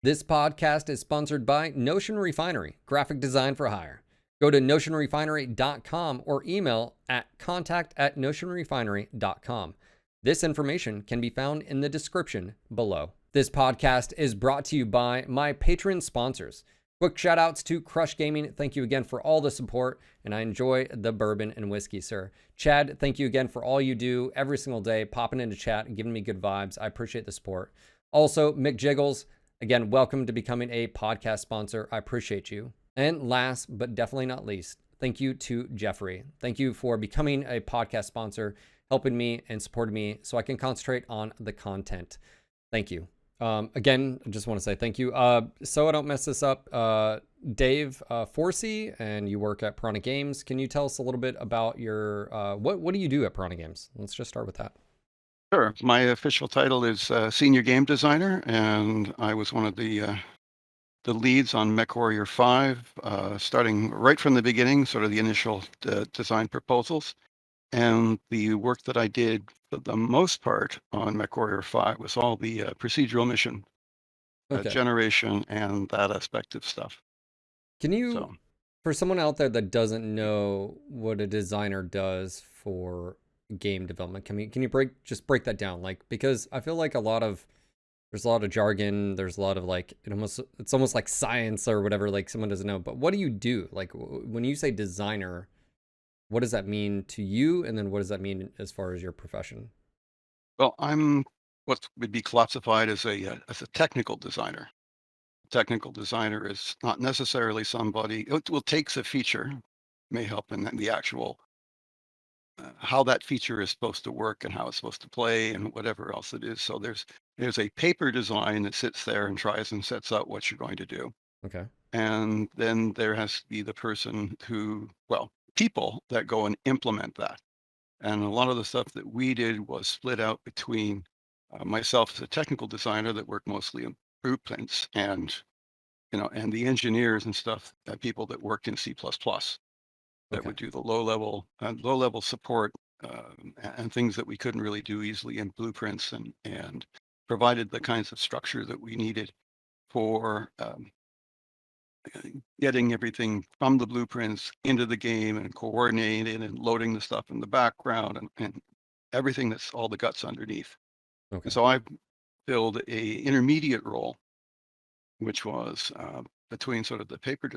This podcast is sponsored by Notion Refinery, graphic design for hire. Go to notionrefinery.com or email at contact@notionrefinery.com. This information can be found in the description below. This podcast is brought to you by my patron sponsors. Quick shout outs to Crush Gaming. Thank you again for all the support, and I enjoy the bourbon and whiskey, sir. Chad, thank you again for all you do every single day, popping into chat and giving me good vibes. I appreciate the support. Also, Mick Jiggles, again, welcome to becoming a podcast sponsor. I appreciate you. And last, but definitely not least, thank you to Jeffrey. Thank you for becoming a podcast sponsor, helping me and supporting me so I can concentrate on the content. Thank you. Again, I just want to say thank you. So I don't mess this up, Dave Forsey, and you work at Piranha Games. Can you tell us a little bit about your, what do you do at Piranha Games? Let's just start with that. Sure. My official title is Senior Game Designer, and I was one of the leads on Mechwarrior 5, starting right from the beginning, sort of the initial design proposals. And the work that I did for the most part on Mechwarrior 5 was all the procedural mission generation and that aspect of stuff. Can you, for someone out there that doesn't know what a designer does for game development, can you break that down? Like, because I feel like there's a lot of jargon, there's a lot of like, it's almost like science or whatever, like someone doesn't know. But what do you do? Like, when you say designer, what does that mean to you? And then what does that mean as far as your profession? Well, I'm what would be classified as a technical designer. Technical designer is not necessarily somebody it takes a feature, may help in the actual how that feature is supposed to work and how it's supposed to play and whatever else it is. So there's a paper design that sits there and tries and sets out what you're going to do. Okay. And then there has to be the person people that go and implement that. And a lot of the stuff that we did was split out between myself as a technical designer that worked mostly in blueprints and the engineers and stuff, people that worked in C++ that would do the low level support and things that we couldn't really do easily in blueprints and provided the kinds of structure that we needed for getting everything from the blueprints into the game and coordinating and loading the stuff in the background and everything that's all the guts underneath. And so I filled a intermediate role, which was between sort of the paper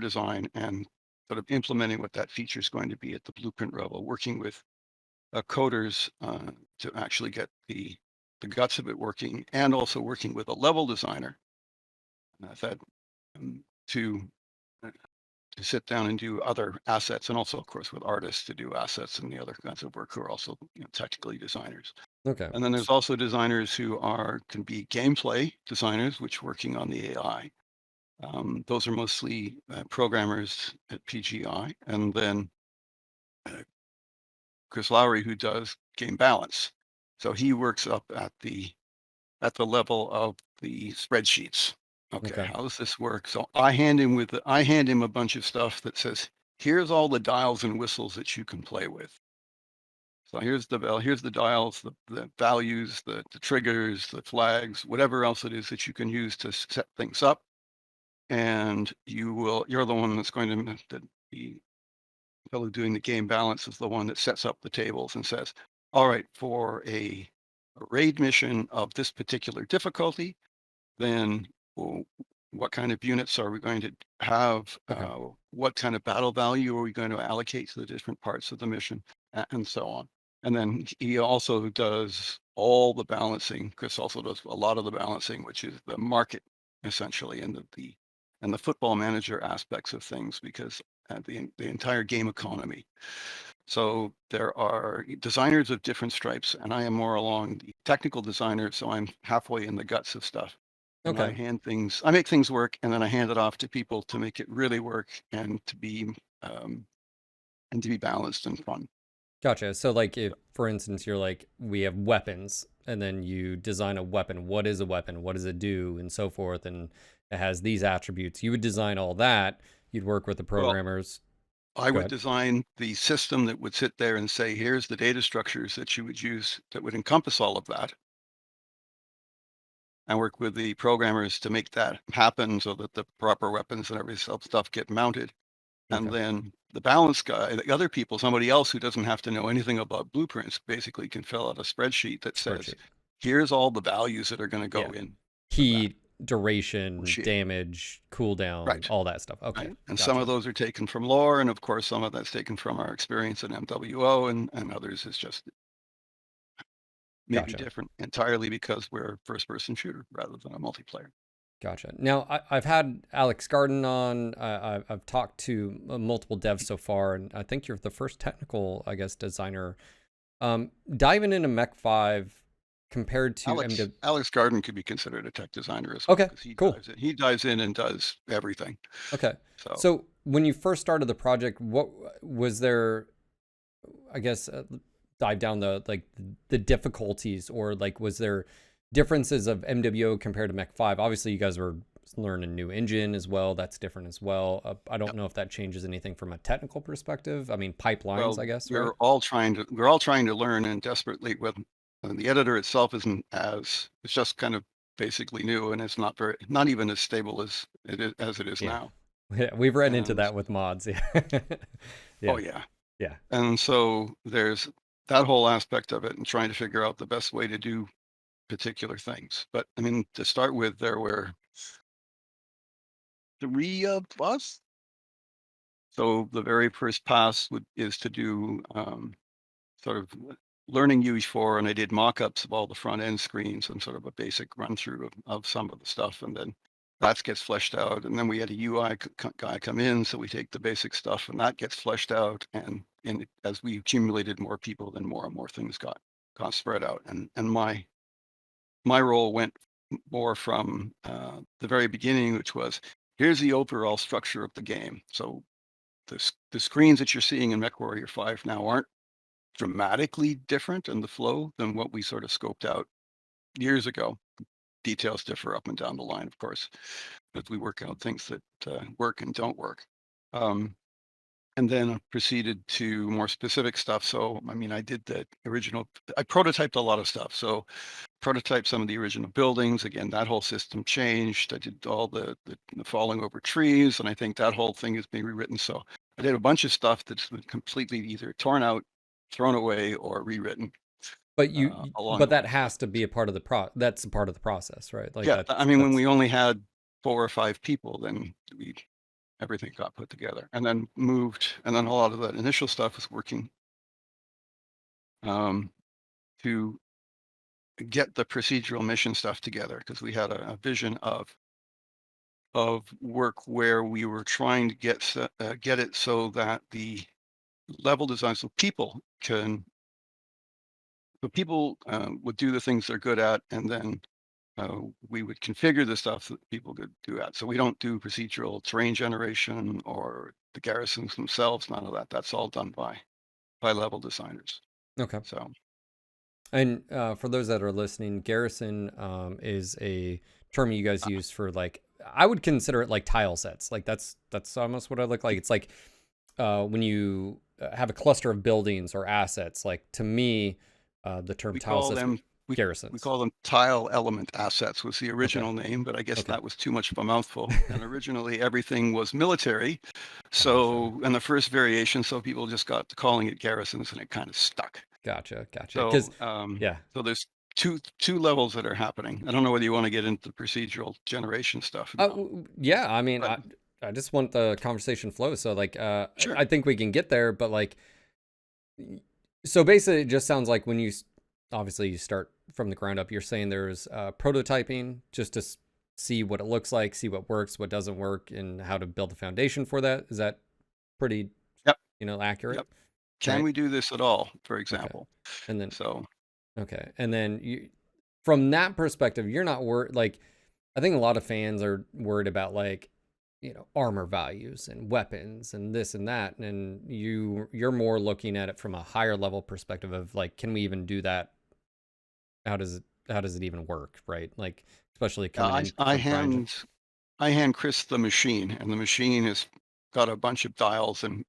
design and sort of implementing what that feature is going to be at the blueprint level, working with coders to actually get the guts of it working, and also working with a level designer that to sit down and do other assets, and also, of course, with artists to do assets and the other kinds of work who are also technically designers. Okay. And then there's also designers who can be gameplay designers, which working on the AI. Those are mostly programmers at PGI, and then Chris Lowry, who does game balance. So he works up at the level of the spreadsheets. Okay, how does this work? So I hand him a bunch of stuff that says, here's all the dials and whistles that you can play with. So here's the dials, the values, the triggers, the flags, whatever else it is that you can use to set things up. And you're the one that's going to the fellow doing the game balance is the one that sets up the tables and says, all right, for a raid mission of this particular difficulty, then what kind of units are we going to have? What kind of battle value are we going to allocate to the different parts of the mission, and so on. And then he also does all the balancing. Chris also does a lot of the balancing, which is the market essentially, and the football manager aspects of things, because the entire game economy. So there are designers of different stripes, and I am more along the technical designer, so I'm halfway in the guts of stuff. And I make things work, and then I hand it off to people to make it really work and to be balanced and fun. Gotcha. So like if, for instance, you're like, we have weapons, and then you design a weapon. What is a weapon? What does it do? And so forth. And it has these attributes. You would design all that. You'd work with the programmers. I would design the system that would sit there and say, here's the data structures that you would use that would encompass all of that. and work with the programmers to make that happen so that the proper weapons and every stuff get mounted. And Okay. then the balance guy, the other people, somebody else who doesn't have to know anything about blueprints, basically can fill out a spreadsheet that says, Spreadsheet. here's all the values that are going to Yeah. go in for that Heat, duration, machine. damage, cooldown, Right. all that stuff. Right. Okay. And some of Gotcha. those are taken from lore, and of course, some of that's taken from our experience in MWO, and others is just maybe Gotcha. different entirely because we're a first-person shooter rather than a multiplayer. Gotcha. Now, I've had Alex Garden on. I've talked to multiple devs so far, and I think you're the first technical, I guess, designer. Diving into Mech 5 compared to MW. Alex Garden could be considered a tech designer as well Okay, because cool. he dives in and does everything. Okay. So So when you first started the project, what was there, I guess, dive down the difficulties, or like was there differences of MWO compared to Mech 5? Obviously, you guys were learning a new engine as well. That's different as well. I don't know if that changes anything from a technical perspective. I mean, pipelines, well, I guess, right? we're all trying to learn and desperately with the editor itself isn't as it's just kind of basically new and it's not even as stable as it is Yeah. now. Yeah, we've run into And that with mods. Yeah. oh Yeah. yeah. Yeah. And so there's that whole aspect of it and trying to figure out the best way to do particular things. But I mean, to start with, there were 3 of us. So the very first pass is to do sort of learning UE4, and I did mock-ups of all the front end screens and sort of a basic run through of some of the stuff, and then that gets fleshed out. And then we had a UI guy come in, so we take the basic stuff and that gets fleshed out. And as we accumulated more people, then more and more things got spread out. And my role went more from the very beginning, which was here's the overall structure of the game. So the screens that you're seeing in Mechwarrior 5 now aren't dramatically different in the flow than what we sort of scoped out years ago. Details differ up and down the line, of course, as we work out things that work and don't work. And then I proceeded to more specific stuff. So, I mean, I prototyped a lot of stuff. So prototyped some of the original buildings. Again, that whole system changed. I did all the falling over trees, and I think that whole thing is being rewritten. So I did a bunch of stuff that's been completely either torn out, thrown away, or rewritten But along but the that way. has to be a part of that's a part of the process, right? Like Yeah, I mean, when that's we only had 4 or 5 people, then everything got put together, and then moved, and then a lot of that initial stuff was working um, to get the procedural mission stuff together because we had a vision of work where we were trying to get it so that the level design, people would do the things they're good at, and then we would configure the stuff that people could do at. So we don't do procedural terrain generation or the garrisons themselves. None of that. That's all done by level designers. okay. So And for those that are listening, garrison is a term you guys use for, like, I would consider it like tile sets. Like that's almost what I look like. It's like when you have a cluster of buildings or assets. Like to me, the term we tile call sets, them we garrisons. call them tile element assets was the Okay. original name, but I guess Okay. that was too much of a mouthful. And originally everything was military. Gotcha. So in the first variation, so people just got to calling it garrisons, and it kind of stuck. Gotcha. Because So yeah. so there's two levels that are happening. I don't know whether you want to get into the procedural generation stuff now, Yeah. I mean, but I just want the conversation flow. So like, sure. I think we can get there, but like, so basically, it just sounds like when obviously you start from the ground up. You're saying there's prototyping just to see what it looks like, see what works, what doesn't work, and how to build a foundation for that. Is that pretty, Yep. accurate? Yep. Can Right. we do this at all, for Okay. example? And then So and then from that perspective, you're not worried. Like, I think a lot of fans are worried about, like, armor values and weapons and this and that, and you're more looking at it from a higher level perspective of, like, can we even do that? How does it even work, right? Like, especially coming I in I from CryEngine. hand I hand Chris the machine, and the machine has got a bunch of dials and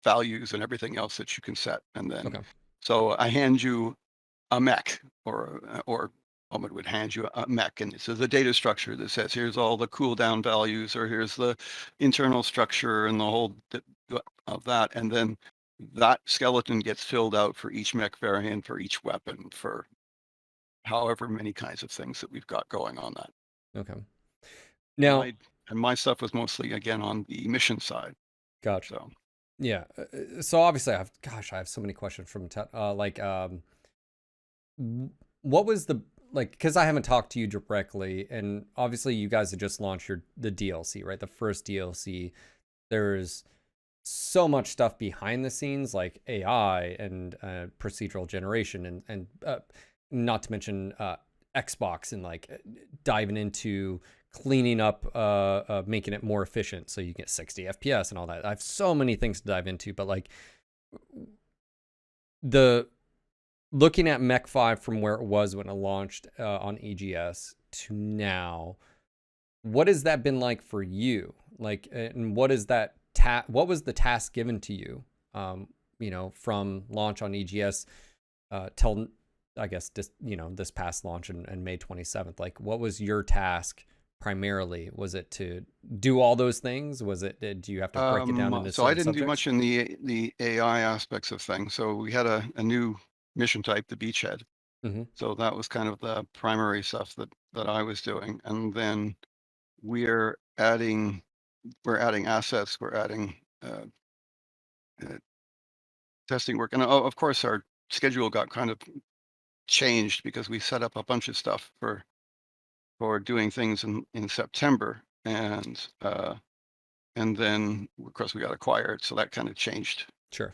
values and everything else that you can set. And then Okay. so I hand you a mech or it would hand you a mech, and so the data structure that says, here's all the cooldown values, or here's the internal structure and the whole of that. And then that skeleton gets filled out for each mech variant, for each weapon, for however many kinds of things that we've got going on that. Okay. And Now, I and my stuff was mostly again on the mission side. gotcha. So Yeah. So obviously, I have so many questions from what was the like? Because I haven't talked to you directly, and obviously, you guys have just launched the DLC, right? The first DLC. There's so much stuff behind the scenes, like AI and procedural generation, and not to mention Xbox and like diving into cleaning up, making it more efficient so you get 60 FPS and all that. I have so many things to dive into, but like the looking at Mech 5 from where it was when it launched on EGS to now, what has that been like for you? Like, and what is that what was the task given to you, from launch on EGS till, I guess, this past launch and May 27th? Like, what was your task primarily? Was it to do all those things? Do you have to break it down into so I certain didn't do subjects? much in the AI aspects of things. So we had a new mission type, the Beachhead. Mm-hmm. So that was kind of the primary stuff that I was doing. And then we're adding assets, we're adding uh, testing work. And of course, our schedule got kind of changed because we set up a bunch of stuff for doing things in September. And then, of course, we got acquired. So that kind of changed Sure.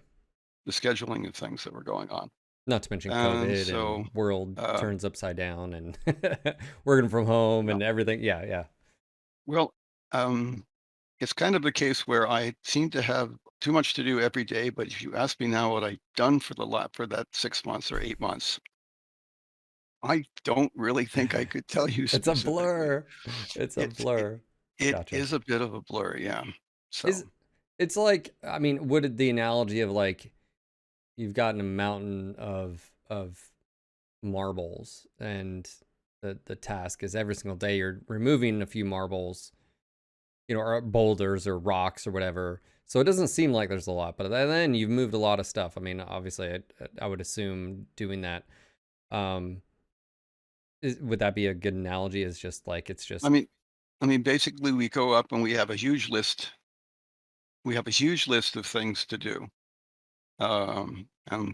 the scheduling of things that were going on. Not to mention And COVID so, and world uh, turns upside down and working from home yeah, and everything. Yeah, yeah. well, um, it's kind of the case where I seem to have too much to do every day. But if you ask me now what I've done for that 6 months or 8 months, I don't really think I could tell you It's a specifically. blur. It's a It's it, blur. it Gotcha. is a bit of a blur, yeah. So Is it's like, I mean, would the analogy of like you've gotten a mountain of marbles and the task is every single day you're removing a few marbles, or boulders or rocks or whatever. So it doesn't seem like there's a lot, but then you've moved a lot of stuff. I mean, obviously, I would assume doing that. Um, would that be a good analogy? Is just like it's I just mean, basically, we go up and we have a huge list. We have a huge list of things to do, and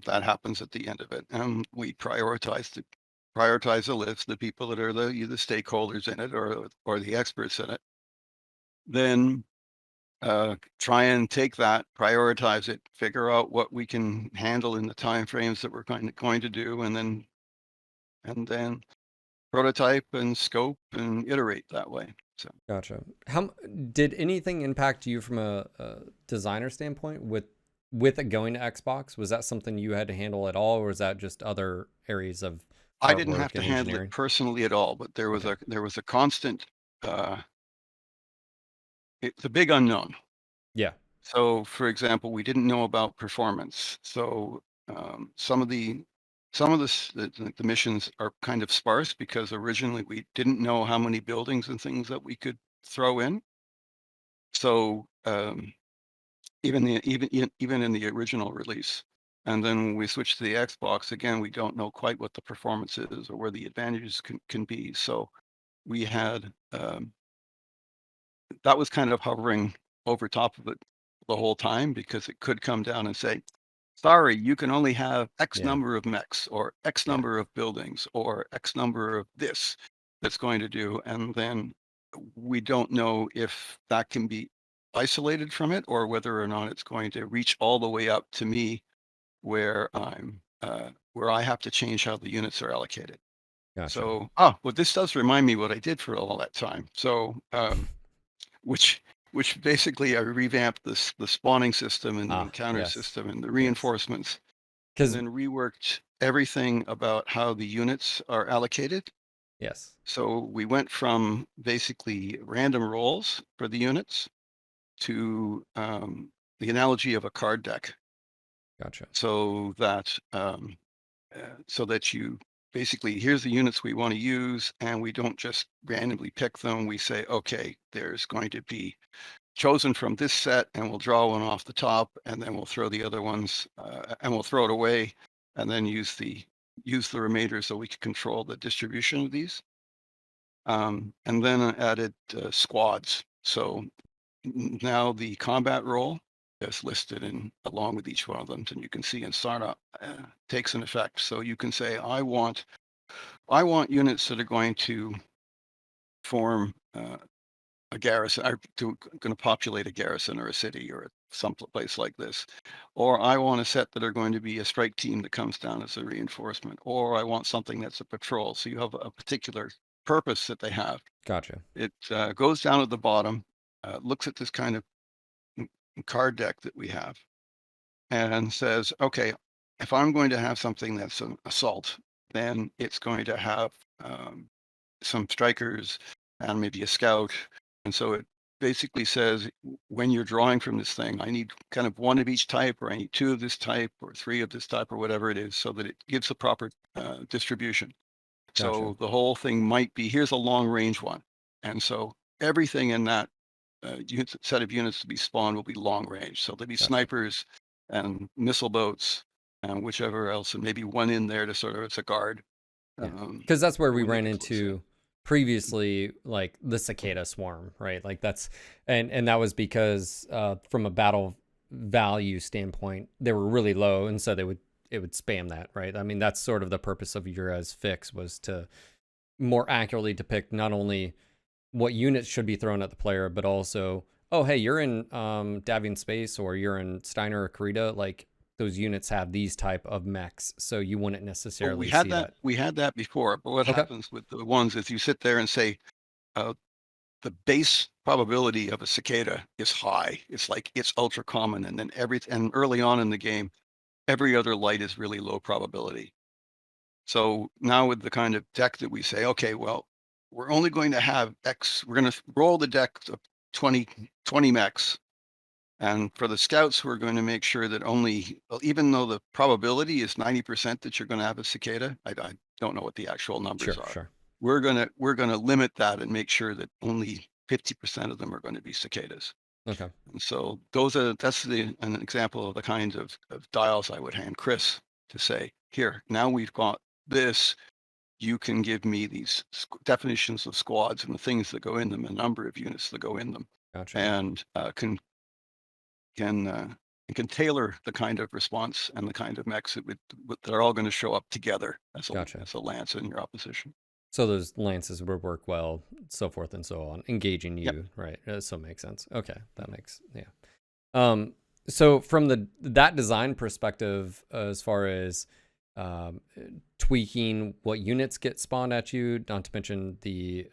that happens at the end of it. And we prioritize the list, the people that are the stakeholders in it, or the experts in it. Then try and take that, prioritize it, figure out what we can handle in the time frames that we're going to do, and then prototype and scope and iterate that way. So gotcha. Did anything impact you from a designer standpoint with it going to Xbox? Was that something you had to handle at all, or was that just other areas of I didn't have artwork to and handle it engineering? personally at all, but there was Okay. a constant. Uh, it's a big unknown. Yeah. So, for example, we didn't know about performance. So some of the missions are kind of sparse because originally we didn't know how many buildings and things that we could throw in. So even in the original release, and then when we switch to the Xbox again, we don't know quite what the performance is or where the advantages can be. So we had that was kind of hovering over top of it the whole time because it could come down and say, sorry, you can only have X Yeah. number of mechs or X Yeah. number of buildings or X number of this that's going to do. And then we don't know if that can be isolated from it or whether or not it's going to reach all the way up to me where I have to change how the units are allocated. Gotcha. So, well, this does remind me what I did for all that time. So, which basically I revamped the spawning system and the Ah, encounter yes. system and the Yes. reinforcements, and Because then reworked everything about how the units are allocated. yes. So we went from basically random rolls for the units to the analogy of a card deck, Gotcha. so that so that basically, here's the units we want to use, and we don't just randomly pick them. We say, okay, there's going to be chosen from this set, and we'll draw one off the top, and then we'll throw the other ones, and we'll throw it away, and then use the remainder so we can control the distribution of these. And then I added squads. So now the combat role is listed in along with each one of them, and you can see in startup takes an effect. So you can say, I want units that are going to form a garrison, are going to populate a garrison or a city or some place like this. Or I want a set that are going to be a strike team that comes down as a reinforcement. Or I want something that's a patrol. So you have a particular purpose that they have. Gotcha. It goes down at the bottom, looks at this kind of card deck that we have, and says, okay, if I'm going to have something that's an assault, then it's going to have some strikers and maybe a scout. And so it basically says, when you're drawing from this thing, I need kind of one of each type, or I need two of this type, or three of this type, or whatever it is, so that it gives a proper distribution. Gotcha. So the whole thing might be, here's a long range one. And so everything in that set of units to be spawned will be long range. So there'll be Gotcha. snipers and missile boats and whichever else, and maybe one in there to sort of, it's a guard. Yeah. Because that's where we when they ran get close in. into previously, like the cicada swarm, right? Like that's, and that was because from a battle value standpoint, they were really low, and so it would spam that, right? I mean, that's sort of the purpose of Ura's fix, was to more accurately depict not only what units should be thrown at the player, but also, oh, hey, you're in Davian space, or you're in Steiner or Karita, like those units have these type of mechs, so you wouldn't Oh, necessarily see that. we had that before, but what Okay. happens with the ones is you sit there and say, uh, the base probability of a cicada is high. It's like it's ultra common, and then and early on in the game, every other light is really low probability. So now with the kind of deck that we say, okay, well, we're only going to have X, we're going to roll the deck of 20 mechs. And for the scouts, we're going to make sure that only, well, even though the probability is 90% that you're going to have a cicada, I don't know what the actual numbers Sure, are. sure. We're gonna limit that and make sure that only 50% of them are going to be cicadas. Okay. And so that's an example of the kinds of dials I would hand Chris to say, here, now we've got this, you can give me these definitions of squads and the things that go in them, a number of units that go in them, Gotcha. and can can tailor the kind of response and the kind of mechs that are all going to show up together Gotcha. as a lance in your opposition. So those lances would work well, so forth and so on, engaging Yep. you, right? So it makes sense. Okay, that makes, yeah. Um, so from that design perspective, as far as um, tweaking what units get spawned at you, not to mention the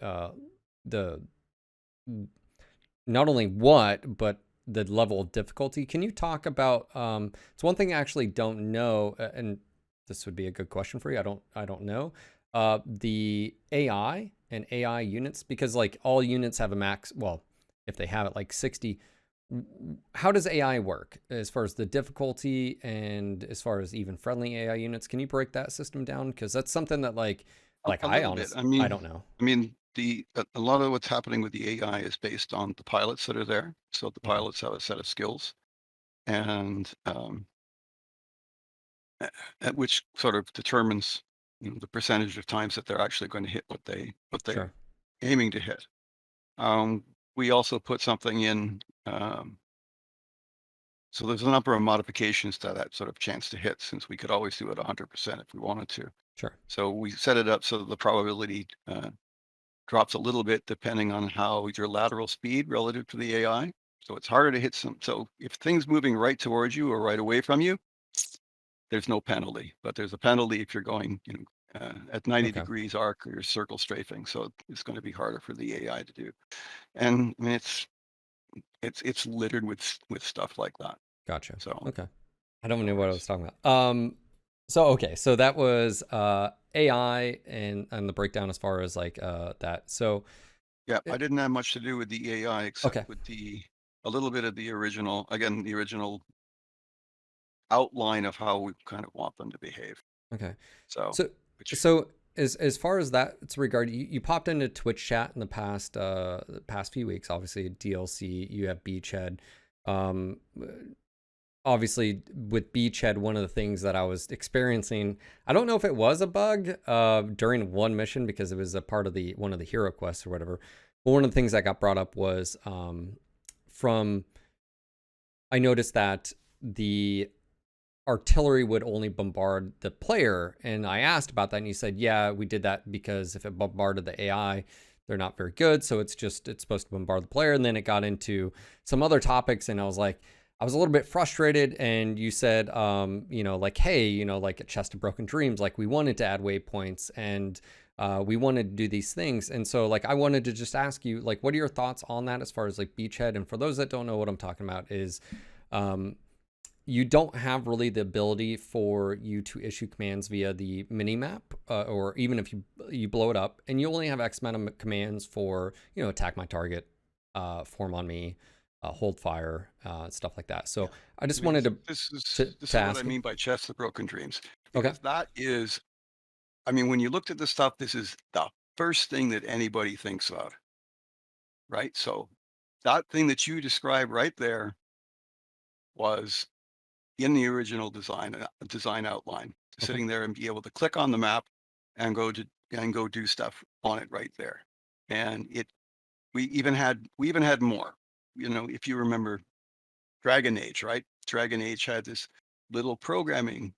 not only what, but the level of difficulty. Can you talk about? It's one thing I actually don't know, and this would be a good question for you. I don't know the AI and AI units, because like all units have a max. Well, if they have it like 60, how does AI work as far as the difficulty and as far as even friendly AI units? Can you break that system down? Because that's something that A little bit. I don't know. I mean, a lot of what's happening with the AI is based on the pilots that are there. So the Okay, pilots have a set of skills, and which sort of determines, the percentage of times that they're actually going to hit what they're sure, aiming to hit. We also put something in. So there's a number of modifications to that sort of chance to hit, since we could always do it 100% if we wanted to. sure. So we set it up so that the probability drops a little bit depending on how your lateral speed relative to the AI. So it's harder to hit some. So if things moving right towards you or right away from you, there's no penalty. But there's a penalty if you're going, at 90 Okay, degrees arc or circle strafing. So it's going to be harder for the AI to do. And I mean, it's littered with stuff like that. gotcha. So Okay. I don't no know what I worries. was talking about. So okay, so that was AI and the breakdown as far as like that. So Yeah, I it, didn't have much to do with the AI except okay, with a little bit of the original, again, the original outline of how we kind of want them to behave. okay. So So which So as far as that's regard, you popped into Twitch chat in the past few weeks. Obviously, DLC. You have Beachhead. Um, Obviously, with Beachhead, one of the things that I was experiencing, I don't know if it was a bug during one mission because it was a part of one of the hero quests or whatever. But one of the things that got brought up was from I noticed that the artillery would only bombard the player. And I asked about that, and you said, yeah, we did that because if it bombarded the AI, they're not very good. So it's supposed to bombard the player. And then it got into some other topics, and I was a little bit frustrated. And you said, like, hey, like a Chest of Broken Dreams, like we wanted to add waypoints and we wanted to do these things. And so like, I wanted to just ask you, like, what are your thoughts on that as far as like Beachhead? And for those that don't know what I'm talking about is, you don't have really the ability for you to issue commands via the mini map, or even if you blow it up, and you only have X amount of commands for, attack my target, form on me, hold fire, stuff like that. So yeah. I just I mean, wanted this to is what I ask you. mean by Chest of Broken Dreams, Okay. because that is, I mean, when you looked at the stuff, this is the first thing that anybody thinks of, right? So that thing that you described right there was in the original design outline, Okay. sitting there and be able to click on the map and go do stuff on it right there. And we even had more. If you remember Dragon Age, right? Dragon Age had this little programming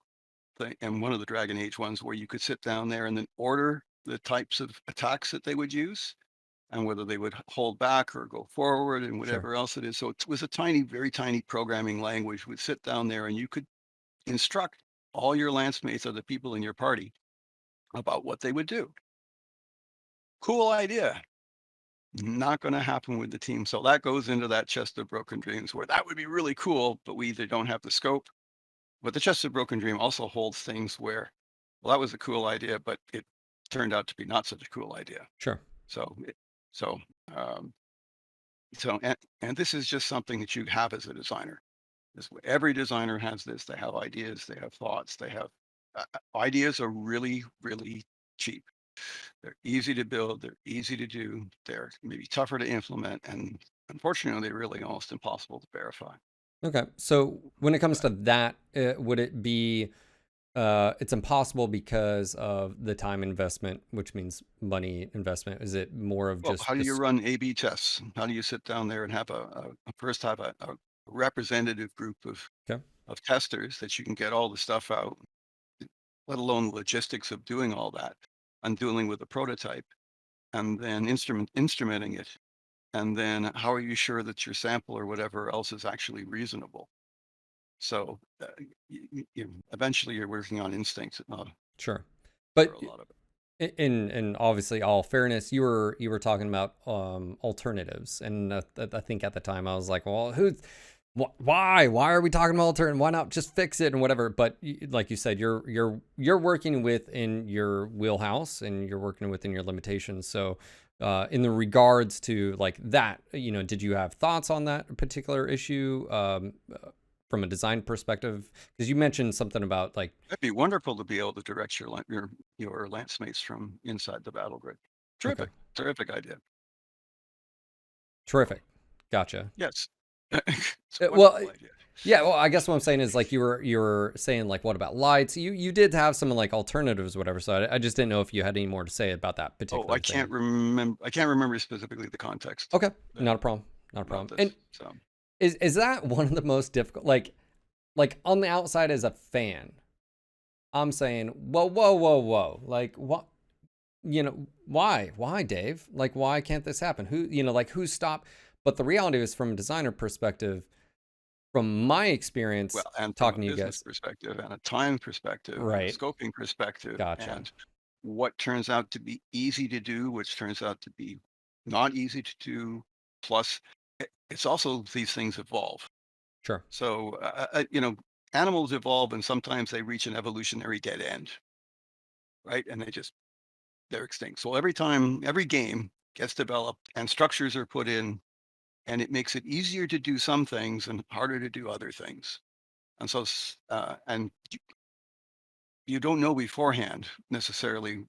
thing, and one of the Dragon Age ones where you could sit down there and then order the types of attacks that they would use and whether they would hold back or go forward and Sure. whatever else it is. So it was a tiny, very tiny programming language. Would sit down there and you could instruct all your lance mates or the people in your party about what they would do. Cool idea. Not going to happen with the team. So that goes into that Chest of Broken Dreams where that would be really cool, but we either don't have the scope. But the Chest of Broken Dream also holds things where, well, that was a cool idea, but it turned out to be not such a cool idea. Sure. So, so, um, and this is just something that you have as a designer. Every designer has this. They have ideas. They have thoughts. They have ideas are really, really cheap. They're easy to build. They're easy to do. They're maybe tougher to implement, and unfortunately, they're really almost impossible to verify. Okay. So when it comes But to that, would it be, it's impossible because of the time investment, which means money investment? Is it more of well, just how do you this? run A/B tests? How do you sit down there and have first have a representative group Okay. of testers that you can get all the stuff out, let alone the logistics of doing all that and dealing with a prototype and then instrumenting it. And then how are you sure that your sample or whatever else is actually reasonable? So eventually you're working on instinct Sure. for But a lot of it. in obviously all fairness, you were talking about alternatives, and I think at the time I was like, well, why are we talking about alternative? Why not just fix it and whatever? But like you said, you're working within your wheelhouse and you're working within your limitations. So in the regards to like that, did you have thoughts on that particular issue from a design perspective? Because you mentioned something about like, That'd be wonderful to be able to direct your lance mates from inside the battle grid. okay, Terrific idea. So terrific, gotcha. yes, it's a Well, wonderful idea. yeah. Well, I guess what I'm saying is like you were saying like what about lights? You did have some like alternatives, or whatever. So I just didn't know if you had any more to say about that Oh, particular thing. I can't remember specifically the context Okay, that, not a problem. Not a about problem. And this. So is that one of the most difficult? Like on the outside as a fan, I'm saying, whoa. Like what? Why, Dave? Like why can't this happen? Like who stopped? But the reality is, from a designer perspective, from my experience well, and from a talking to you business guys, perspective and a time perspective and a right? scoping perspective Gotcha. and what turns out to be easy to do, which turns out to be not easy to do. Plus, it's also these things evolve. Sure. So, animals evolve and sometimes they reach an evolutionary dead end, right? And they're extinct. So every game gets developed and structures are put in, and it makes it easier to do some things and harder to do other things. And so, and you don't know beforehand necessarily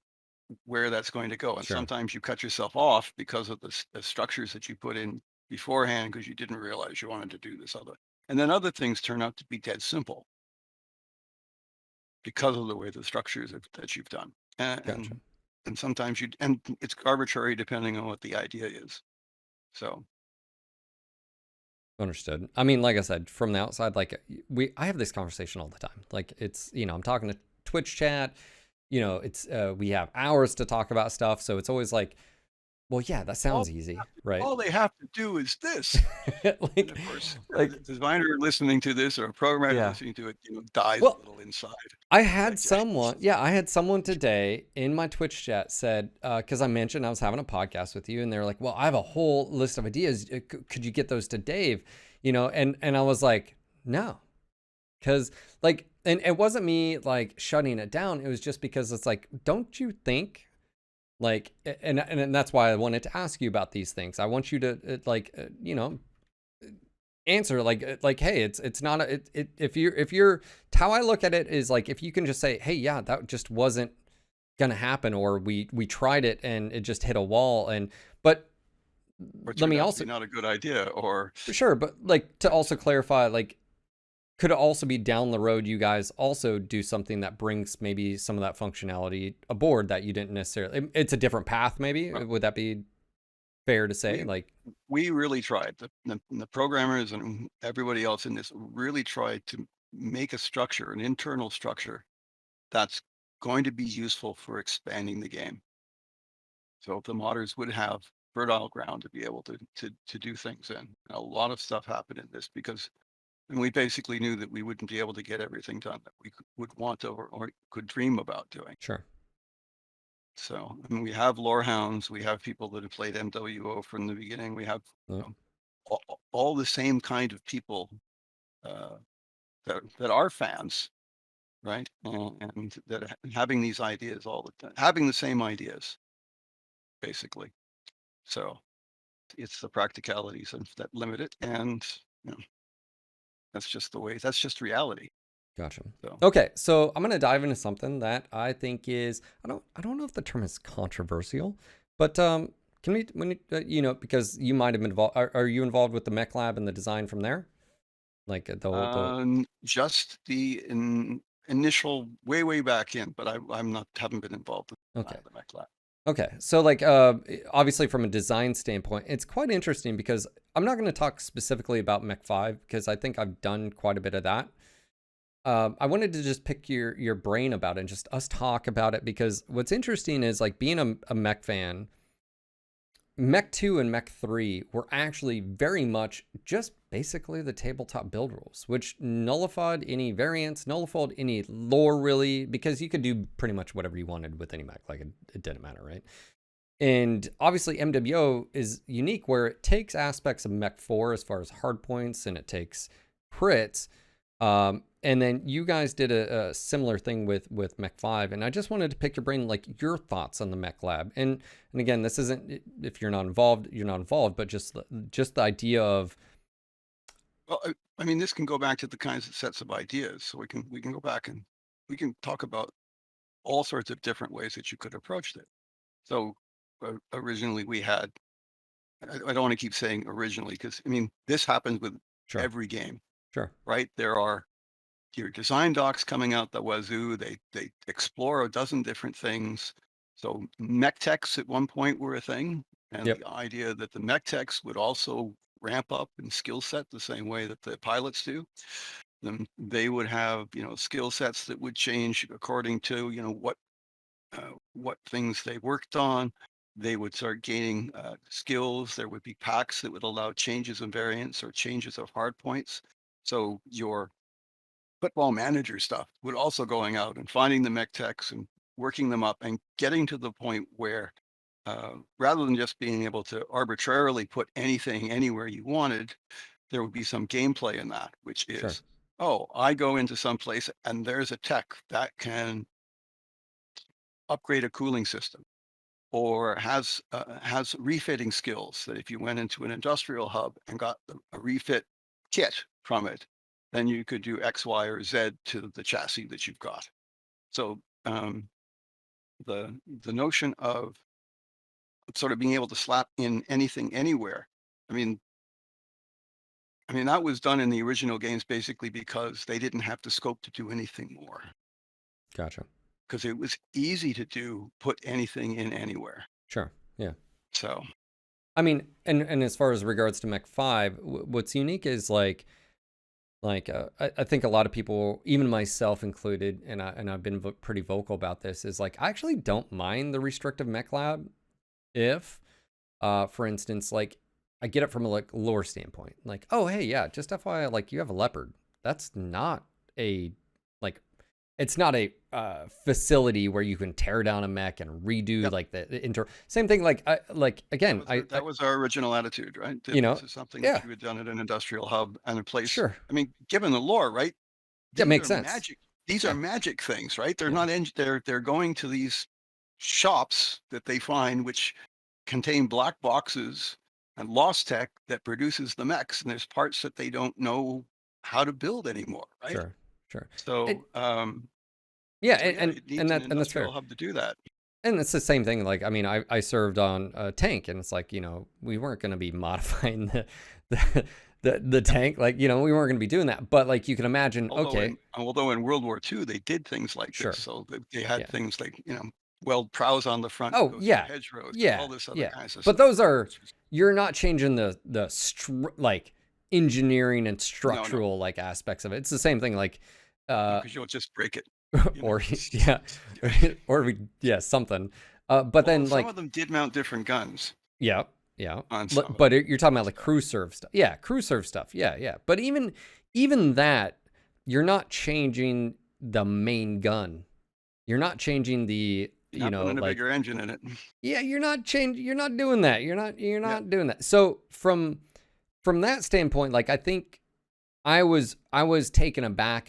where that's going to go. And Sure. sometimes you cut yourself off because of the structures that you put in beforehand because you didn't realize you wanted to do this other. And then other things turn out to be dead simple because of the way the structures that you've done. And, Gotcha. and and sometimes and it's arbitrary depending on what the idea is. So Understood. I mean, like I said, from the outside, like I have this conversation all the time. Like it's, I'm talking to Twitch chat, it's, we have hours to talk about stuff. So it's always like, well, yeah, that all sounds easy, right? all they have to do is this. And like, of course, like, the designer listening to this or a programmer yeah. listening to it, dies a Well, little inside. I had Like, someone, yeah, I had someone today in my Twitch chat said, because I mentioned I was having a podcast with you, and they're like, well, I have a whole list of ideas. Could you get those to Dave? And I was like, no, because like, and it wasn't me like shutting it down. It was just because it's like, don't you think like, and that's why I wanted to ask you about these things. I want you to answer like hey, it's not if you're how I look at it is like, if you can just say, hey, yeah, that just wasn't gonna happen, or we tried it and it just hit a wall. And but or let turned me out to also, be not a good idea, or sure, but like to also clarify, like, could it also be down the road you guys also do something that brings maybe some of that functionality aboard that you didn't necessarily, it's a different path maybe, well, would that be fair to say? we Like, we really tried. The programmers and everybody else in this really tried to make a structure, an internal structure that's going to be useful for expanding the game. So the modders would have fertile ground to be able to do things in. And a lot of stuff happened in this because and we basically knew that we wouldn't be able to get everything done that we would want to or could dream about doing. sure. So, I mean, we have lore hounds, we have people that have played MWO from the beginning. We have Uh, um, all the same kind of people uh, that are fans, right? And that having these ideas all the time, having the same ideas, basically. So it's the practicalities that limit it, and you know, that's just the way. That's just reality. Gotcha. So, Okay, so I'm gonna dive into something that I think is, I don't know if the term is controversial, but can we, because you might have been involved, are you involved with the Mech Lab and the design from there? Like the just initial way back in, but I'm not haven't been involved with okay. the Mech Lab. Okay, so like obviously from a design standpoint, it's quite interesting because I'm not going to talk specifically about Mech 5 because I think I've done quite a bit of that. I wanted to just pick your brain about it and just us talk about it, because what's interesting is like being a Mech fan, Mech 2 and Mech 3 were actually very much just basically the tabletop build rules, which nullified any variants, nullified any lore really, because you could do pretty much whatever you wanted with any mech, like it didn't matter, right? And obviously MWO is unique where it takes aspects of Mech 4 as far as hard points, and it takes crits. And then you guys did a similar thing with Mech 5, and I just wanted to pick your brain, like your thoughts on the Mech Lab. And again, this isn't, if you're not involved, you're not involved, but just the idea of, Well, I mean, this can go back to the kinds of sets of ideas. So we can go back and we can talk about all sorts of different ways that you could approach it. So originally we had. I don't want to keep saying originally because I mean this happens with sure, every game, sure, right? There are your design docs coming out the wazoo. They explore a dozen different things. So mech techs at one point were a thing, and yep, the idea that the mech techs would also ramp up in skill set the same way that the pilots do. Then they would have skill sets that would change according to what things they worked on. They would start gaining skills. There would be packs that would allow changes in variants or changes of hard points. So your football manager stuff would also going out and finding the mech techs and working them up and getting to the point where rather than just being able to arbitrarily put anything anywhere you wanted, there would be some gameplay in that, which sure, is, oh, I go into some place and there's a tech that can upgrade a cooling system or has refitting skills that if you went into an industrial hub and got a refit kit from it, then you could do X, Y, or Z to the chassis that you've got. So the notion of sort of being able to slap in anything anywhere. I mean, that was done in the original games basically because they didn't have the scope to do anything more. Gotcha. Because it was easy to put anything in anywhere. Sure. Yeah. So I mean, and as far as regards to Mech 5, what's unique is like I think a lot of people, even myself included, and I've been pretty vocal about this, is like I actually don't mind the restrictive mech lab if, for instance, like I get it from a like lore standpoint, like, oh hey, yeah, just FYI, like you have a leopard. That's not a like it's not a facility where you can tear down a mech and redo yep, like the inter. Same thing, like again, that was our original attitude, right? you That know, this is something that yeah, you had done at an industrial hub and a place. sure, I mean, given the lore, right? yeah, These makes are sense, magic. These are yeah, magic things, right? They're yeah, not. They're going to these shops that they find, which contain black boxes and lost tech that produces the mechs, and there's parts that they don't know how to build anymore, right? sure, sure. So, It, yeah, so yeah, it needs an and that's fair. industrial hub to do that. And it's the same thing. Like, I mean, I served on a tank, and it's like, we weren't going to be modifying the Yep. tank. Like, we weren't going to be doing that. But like, you can imagine, okay, Although in World War II they did things like this, sure, so they had yeah. things like weld prows on the front, Oh, go through yeah, hedgerows, yeah, all this other yeah. kinds of But stuff, those are which was you're not changing like engineering and no, structural like aspects of it. It's the same thing. Like, no, uh, because you'll just break it, or It's yeah, just- yeah, something. But although then some like of them did mount different guns yeah, yeah. on some of But them. you're talking about like So crew serve stuff. Yeah, crew serve stuff. Yeah, yeah. But even that, you're not changing the main gun. You're not changing the, you're not putting a like bigger engine in it. yeah, you're not doing that. You're Yeah, not doing that. So from that standpoint, like I think I was taken aback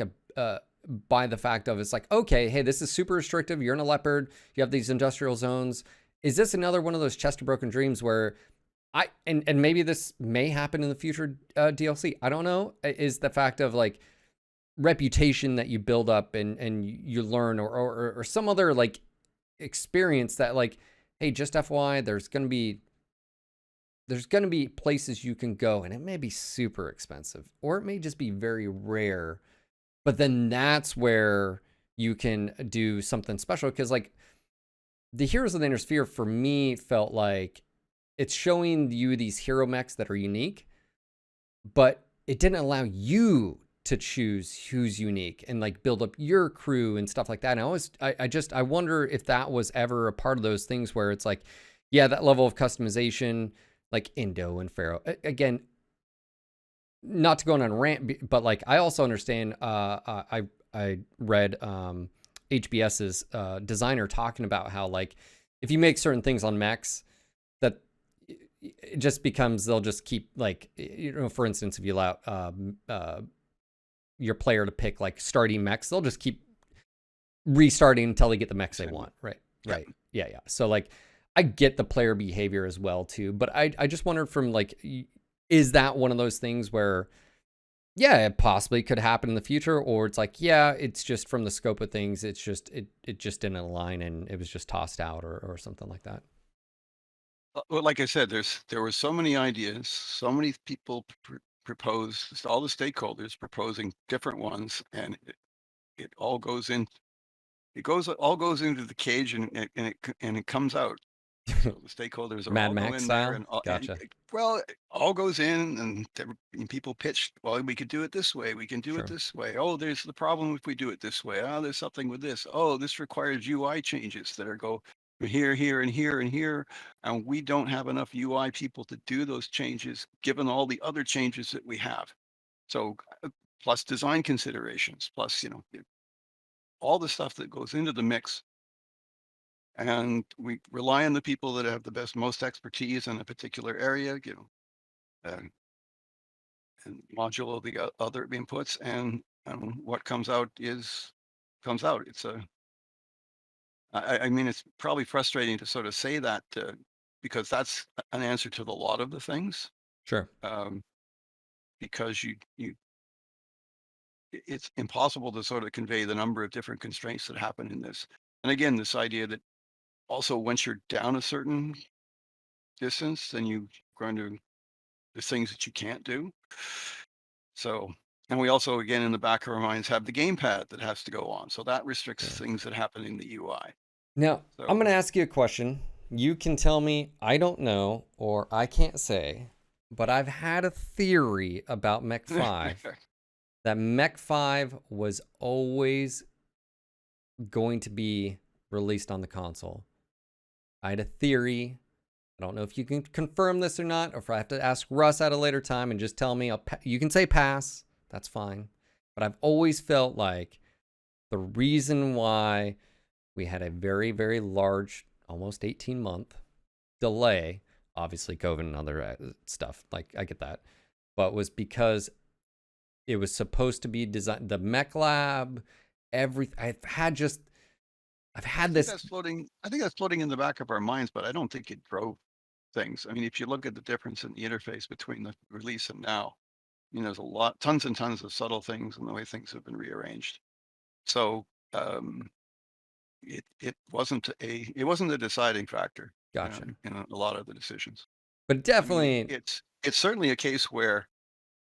by the fact of it's like, okay, hey, this is super restrictive. You're in a leopard. You have these industrial zones. Is this another one of those chest of broken dreams where and maybe this may happen in the future DLC. I don't know. Is the fact of like reputation that you build up and you learn or some other like experience that like, hey, just FYI, there's gonna be places you can go and it may be super expensive or it may just be very rare. But then that's where you can do something special because like the Heroes of the Inner Sphere for me felt like it's showing you these hero mechs that are unique, but it didn't allow you to choose who's unique and like build up your crew and stuff like that. And I wonder if that was ever a part of those things where it's like, yeah, that level of customization, like Indo and Pharaoh. Again, not to go on a rant, but like I also understand. I read HBS's designer talking about how like if you make certain things on mechs, that it just becomes they'll just keep like for instance if you allow your player to pick like starting mechs, they'll just keep restarting until they get the mechs they want, right? yeah. Right, yeah, yeah. So like I get the player behavior as well too, but I just wondered from like is that one of those things where yeah, it possibly could happen in the future, or it's like, yeah, it's just from the scope of things, it's just it just didn't align and it was just tossed out or something like that. Well, like I said, there were so many ideas, so many people proposed, all the stakeholders proposing different ones, and it all goes in. All goes into the cage, and it comes out. So the stakeholders are Mad all go Max in there, style. Gotcha. well, it all goes in, and people pitch. Well, we could do it this way. We can do it Sure. this way. Oh, there's the problem if we do it this way. Oh, there's something with this. Oh, this requires UI changes that are go here, here, and here, and here, and we don't have enough UI people to do those changes, given all the other changes that we have. So, plus design considerations, plus all the stuff that goes into the mix, and we rely on the people that have the most expertise in a particular area, and, and modulo the other inputs, and what comes out. I mean, it's probably frustrating to sort of say that because that's an answer to a lot of the things, Sure. um, because you it's impossible to sort of convey the number of different constraints that happen in this. And again, this idea that also once you're down a certain distance, then you going to the things that you can't do. So, and we also, again, in the back of our minds, have the gamepad that has to go on. So that restricts Yeah. things that happen in the UI. Now, I'm going So, to ask you a question. You can tell me I don't know or I can't say, but I've had a theory about Mech 5 that Mech 5 was always going to be released on the console. I had a theory. I don't know if you can confirm this or not, or if I have to ask Russ at a later time and just tell me. You can say pass. That's fine. But I've always felt like the reason why we had a very, very large, almost 18-month delay, obviously COVID and other stuff, like I get that, but was because it was supposed to be designed, the mech lab, I've had this. I think that's floating in the back of our minds, but I don't think it drove things. I mean, if you look at the difference in the interface between the release and now, there's tons and tons of subtle things in the way things have been rearranged. So, it wasn't a deciding factor, Gotcha. in a lot of the decisions. But I mean, definitely, it's certainly a case where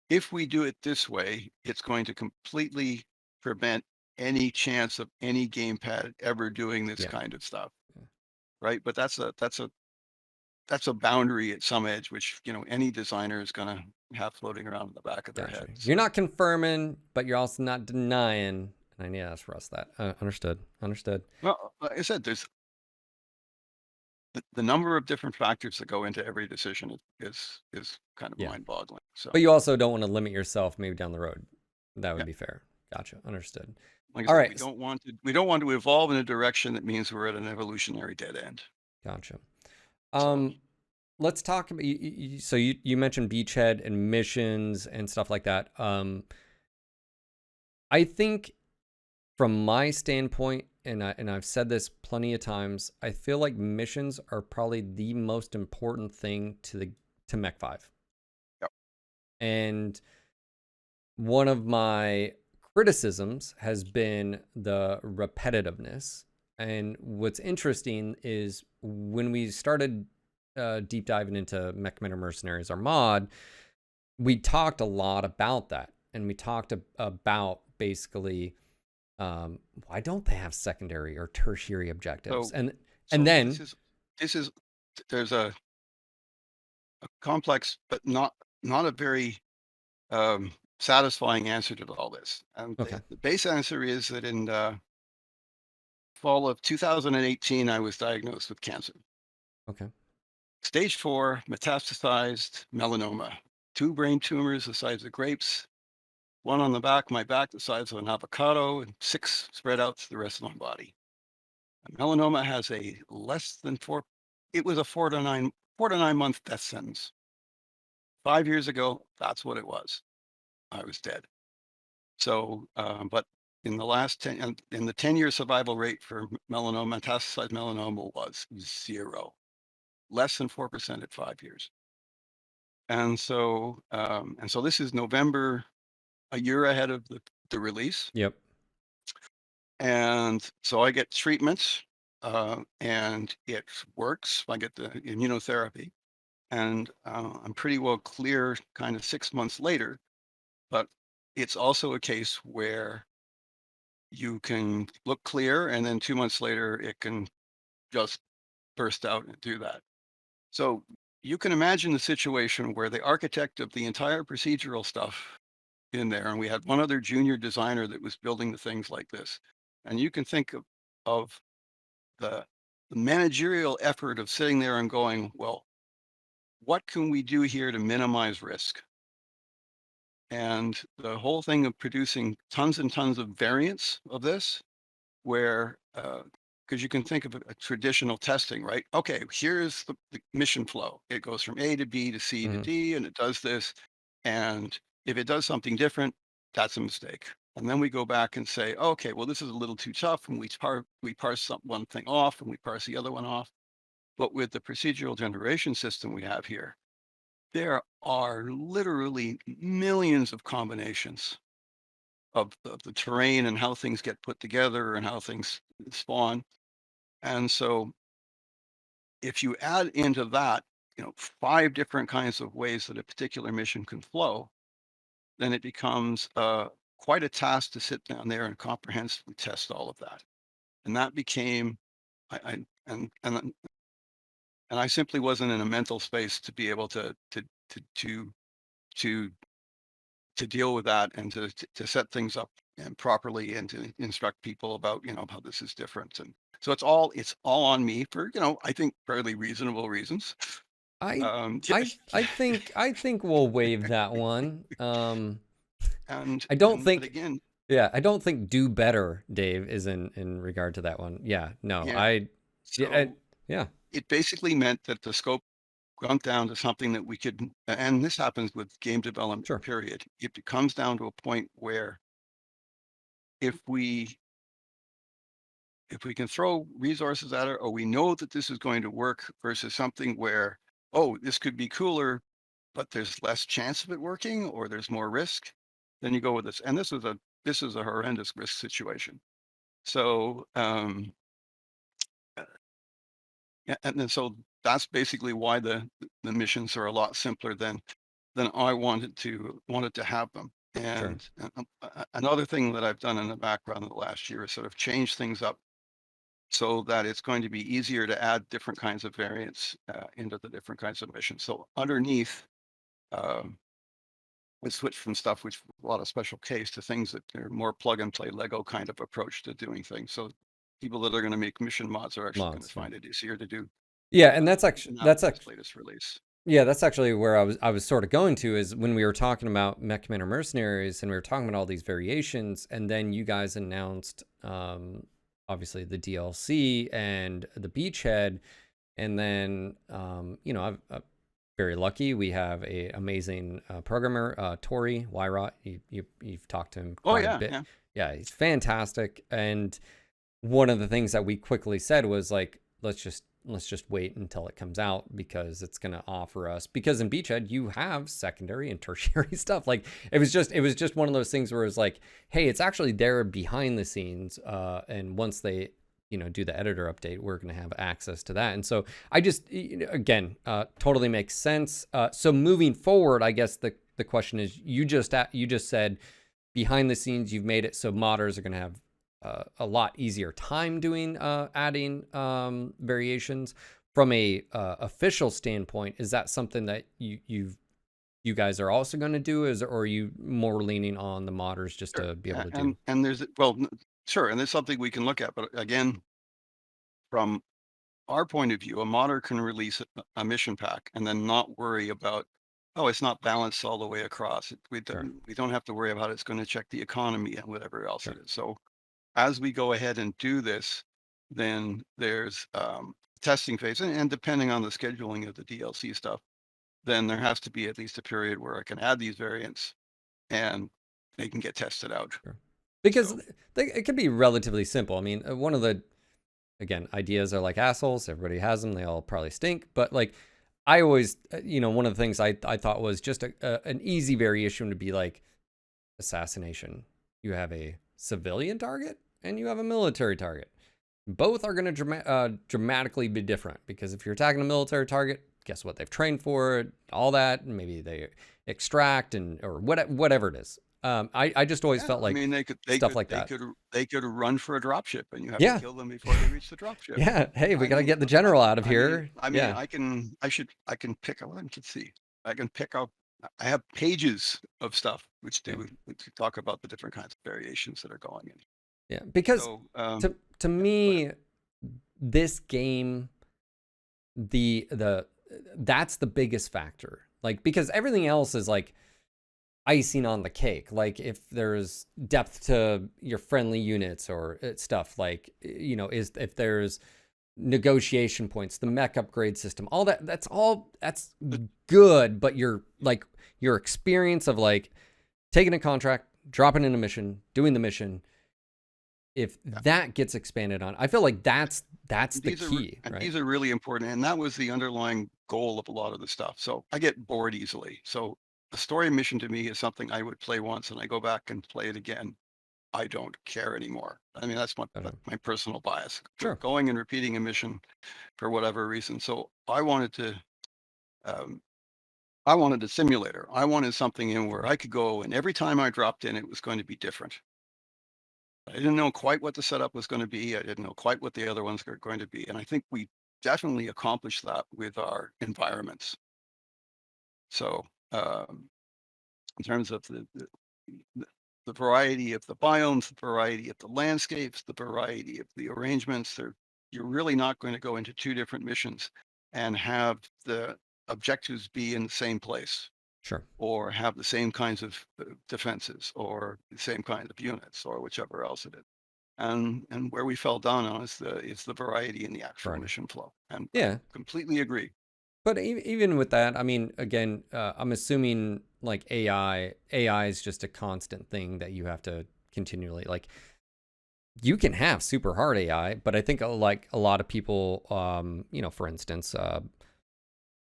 if we do it this way, it's going to completely prevent any chance of any gamepad ever doing this yeah. kind of stuff, right? But that's a boundary at some edge, which any designer is going to have floating around in the back of their Gotcha. head. You're So, not confirming, but you're also not denying. And I need to ask Russ that. Understood. Understood. well, like I said, there's the number of different factors that go into every decision is kind of Yeah. mind-boggling. So, But you also don't want to limit yourself maybe down the road. That would yeah, be fair. Gotcha. Understood. like I All said, right. we don't want to evolve in a direction that means we're at an evolutionary dead end. Gotcha. So, Let's talk about so you mentioned Beachhead and missions and stuff like that. I think from my standpoint, and I've said this plenty of times, I feel like missions are probably the most important thing to Mech 5. yep. And one of my criticisms has been the repetitiveness. And what's interesting is when we started deep diving into Mercenaries, our mod, we talked a lot about that. And we talked about basically why don't they have secondary or tertiary objectives? So, And then this is there's a complex, but not a very satisfying answer to all this. And okay, the base answer is that in fall of 2018, I was diagnosed with cancer. okay, Stage 4, metastasized melanoma. 2 brain tumors the size of grapes, 1 on the back of my back the size of an avocado, and 6 spread out to the rest of my body. Melanoma has a less than 4 it was a 4 to 9 month death sentence. 5 years ago, that's what it was. I was dead. So, but in the 10-year survival rate for melanoma, metastasized melanoma was 0, less than 4% at 5 years. And so this is November, a year ahead of the release. yep, And so I get treatments, and it works. I get the immunotherapy, and I'm pretty well clear kind of 6 months later. But it's also a case where you can look clear, and then 2 months later, it can just burst out and do that. So you can imagine the situation where the architect of the entire procedural stuff in there, and we had one other junior designer that was building the things like this. And you can think of the, the managerial effort of sitting there and going, well, what can we do here to minimize risk? And the whole thing of producing tons and tons of variants of this, where, because you can think of a traditional testing, right? Okay, here's the mission flow. It goes from A to B to C to hmm D, and it does this. And if it does something different, that's a mistake. And then we go back and say, okay, well, this is a little too tough, and we parse one thing off, and we parse the other one off. But with the procedural generation system we have here, there are literally millions of combinations of the terrain and how things get put together and how things spawn. And so if you add into that, 5 different kinds of ways that a particular mission can flow, then it becomes quite a task to sit down there and comprehensively test all of that. And that became, I and I simply wasn't in a mental space to be able to to to deal with that and to set things up and properly and to instruct people about how this is different. And so it's all on me for I think fairly reasonable reasons. I Yeah, I think we'll waive that one. and I don't but think again, Yeah, I don't think do better, Dave, is in regard to that one. Yeah, no, yeah. yeah, So yeah, it basically meant that the scope went down to something that we could, and this happens with game development, sure, period. It comes down to a point where if we if we can throw resources at it, or we know that this is going to work versus something where, oh, this could be cooler, but there's less chance of it working, or there's more risk, then you go with this. And this is a horrendous risk situation. So and then so that's basically why the missions are a lot simpler than I wanted to have them. sure, And another thing that I've done in the background in the last year is sort of change things up so that it's going to be easier to add different kinds of variants into the different kinds of missions. So underneath, um, we switch from stuff which a lot of special case to things that are more plug and play Lego kind of approach to doing things. So people that are going to make mission mods are actually going to mods, yeah, find it easier to do. yeah, and And that was this latest release. yeah, that's actually where I was sort of going to is when we were talking about Mech Men or Mercenaries, and we were talking about all these variations, and then you guys announced, obviously the DLC and the Beachhead, and then, I'm very lucky. We have a amazing programmer, Tori Wyrot. You've talked to him Oh quite a yeah, bit. yeah. Yeah, he's fantastic. And one of the things that we quickly said was like, let's just wait until it comes out because it's going to offer us, because in Beachhead you have secondary and tertiary stuff. Like it was just one of those things where it's like, hey, it's actually there behind the scenes, and once they do the editor update, we're going to have access to that. And so I just, again, totally makes sense. So moving forward, I guess the question is, you just said behind the scenes you've made it so modders are going to have a lot easier time doing adding variations. From a official standpoint, is that something that you guys are also going to do, or are you more leaning on the modders just Sure. to be able to do? And there's well, sure, and there's something we can look at. But again, from our point of view, a modder can release a mission pack and then not worry about, oh, it's not balanced all the way across. Sure, We don't have to worry about it's going to check the economy and whatever else it sure, is. So as we go ahead and do this, then there's testing phase, and depending on the scheduling of the DLC stuff, then there has to be at least a period where I can add these variants and they can get tested out. sure. Because So it can be relatively simple. I mean, one of the, again, ideas are like assholes. Everybody has them. They all probably stink. But like, I always, one of the things I thought was just an easy variation would be like assassination. You have a civilian target and you have a military target. Both are going to dramatically be different, because if you're attacking a military target, guess what? They've trained for it, all that. Maybe they extract or whatever it is. I just always yeah, felt I like mean, stuff like that. they could run for a drop ship, and you have to Yeah. kill them before they reach the drop ship. Yeah. Hey, we I got to mean, get the general out of I mean, here. I mean, Yeah. I can pick up. Let me see. I can pick up. I have pages of stuff Yeah. which talk about the different kinds of variations that are going in. Yeah. Because So to yeah, go ahead. me, this game, the that's the biggest factor. Like, because everything else is like icing on the cake. Like if there's depth to your friendly units or stuff, like, is if there's negotiation points, the mech upgrade system, all that's good. But your experience of like taking a contract, dropping in a mission, doing the mission, if Yeah. that gets expanded on, I feel like that's the key, And right? these are really important, and that was the underlying goal of a lot of the stuff. So I get bored easily. So a story mission to me is something I would play once and I go back and play it again. I don't care anymore. I mean, that's my personal bias. Sure. Going and repeating a mission for whatever reason. So I wanted a simulator. I wanted something in where I could go, and every time I dropped in, it was going to be different. I didn't know quite what the setup was going to be. I didn't know quite what the other ones were going to be. And I think we definitely accomplished that with our environments. So in terms of the variety of the biomes, the variety of the landscapes, the variety of the arrangements, you're really not going to go into two different missions and have the objectives be in the same place. Sure. Or have the same kinds of defenses or the same kind of units or whichever else it is. And where we fell down on is the variety in the actual mission flow. And I Yeah. completely agree. But even with that, I mean, again, I'm assuming like AI is just a constant thing that you have to continually like. You can have super hard AI, but I think like a lot of people, for instance,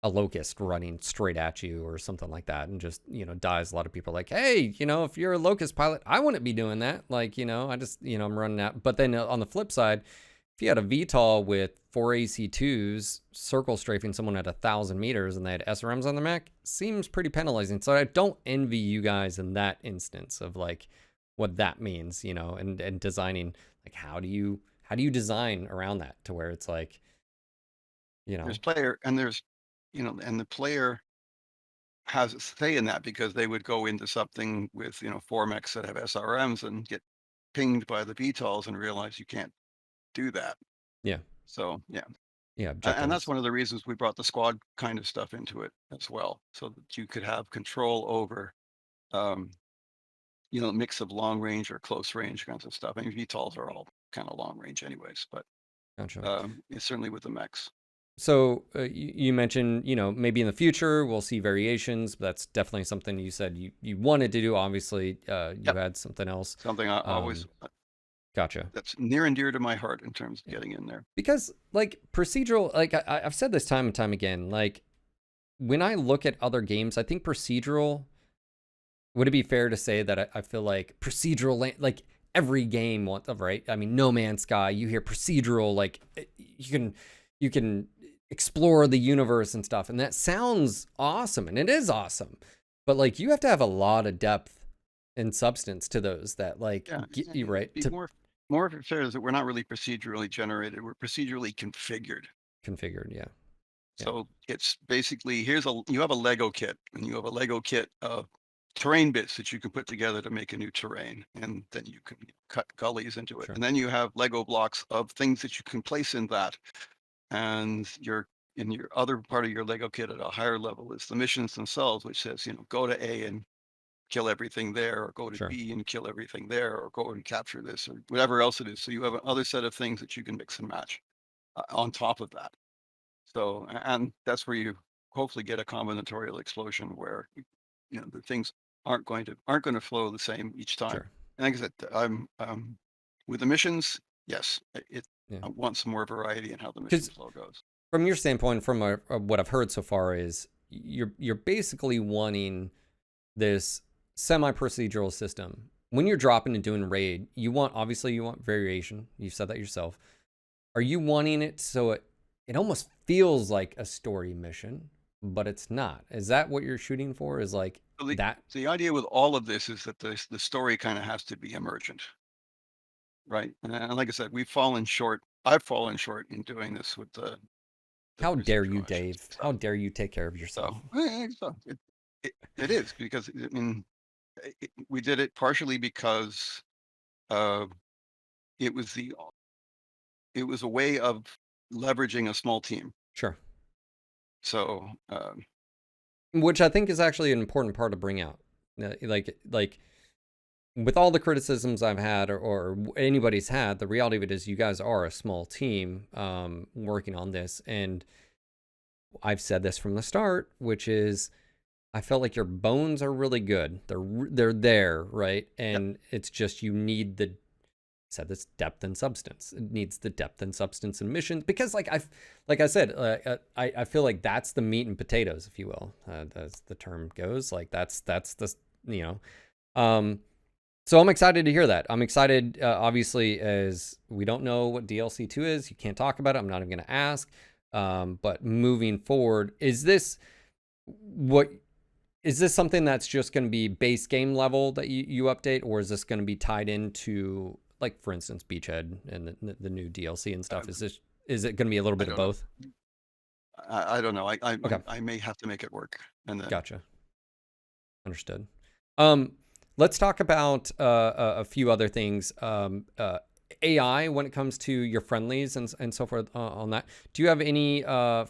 a locust running straight at you or something like that and just, dies. A lot of people are like, hey, if you're a locust pilot, I wouldn't be doing that. Like, I just, I'm running out. But then on the flip side, if you had a VTOL with 4 AC2s circle strafing someone at 1,000 meters and they had SRMs on the mech, seems pretty penalizing. So I don't envy you guys in that instance of like what that means, and designing, like, how do you design around that to where it's like, There's player and there's, and the player has a say in that because they would go into something with, 4 mechs that have SRMs and get pinged by the VTOLs and realize you can't do that. Yeah. So, yeah. Yeah. And that's one of the reasons we brought the squad kind of stuff into it as well, so that you could have control over, a mix of long range or close range kinds of stuff. I mean, VTOLs are all kind of long range anyways, but it's certainly with the mechs. So you mentioned, maybe in the future we'll see variations. But that's definitely something you said you wanted to do. Obviously, you had something else. Something I always. Gotcha. That's near and dear to my heart in terms of getting in there. Because like procedural, like I've said this time and time again, like when I look at other games, I think procedural, would it be fair to say that I feel like procedural, like every game wants, right? I mean, No Man's Sky, you hear procedural, like you can explore the universe and stuff. And that sounds awesome. And it is awesome. But like, you have to have a lot of depth and substance to those that like, get you right. More of it says that we're not really procedurally generated. We're procedurally configured. Yeah. So it's basically, you have a Lego kit and you have a Lego kit of terrain bits that you can put together to make a new terrain. And then you can cut gullies into it. Sure. And then you have Lego blocks of things that you can place in that. And in your other part of your Lego kit at a higher level is the missions themselves, which says, go to A and kill everything there, or go to B and kill everything there, or go and capture this, or whatever else it is. So you have another set of things that you can mix and match on top of that. So, and that's where you hopefully get a combinatorial explosion where, the things aren't going to flow the same each time. Sure. And like I said, I'm with the missions, yes, I want some more variety in how the mission flow goes. From your standpoint, from what I've heard so far, is you're basically wanting this semi-procedural system. When you're dropping and doing raid, you want variation. You've said that yourself. Are you wanting it so it almost feels like a story mission, but it's not? Is that what you're shooting for? Is like that? The idea with all of this is that the story kind of has to be emergent, right? And like I said, I've fallen short in doing this with the how dare you, Dave? How dare you take care of yourself? So it is, because I mean, we did it partially because it was a way of leveraging a small team. Sure. So, which I think is actually an important part to bring out. Like with all the criticisms I've had or anybody's had, the reality of it is you guys are a small team working on this. And I've said this from the start, which is I felt like your bones are really good. They're there, right? And it's just you need this depth and substance. It needs the depth and substance and missions, because like I said, I feel like that's the meat and potatoes, if you will, as the term goes. Like that's the So I'm excited to hear that. I'm excited, obviously, as we don't know what DLC 2 is. You can't talk about it. I'm not even going to ask. But moving forward, is this something that's just going to be base game level that you update, or is this going to be tied into, like, for instance, Beachhead and the new DLC and stuff? Is it going to be a little I bit of don't know. both? I don't know. Okay, I may have to make it work, and then gotcha. Understood. Let's talk about a few other things. AI when it comes to your friendlies and so forth on that. Do you have any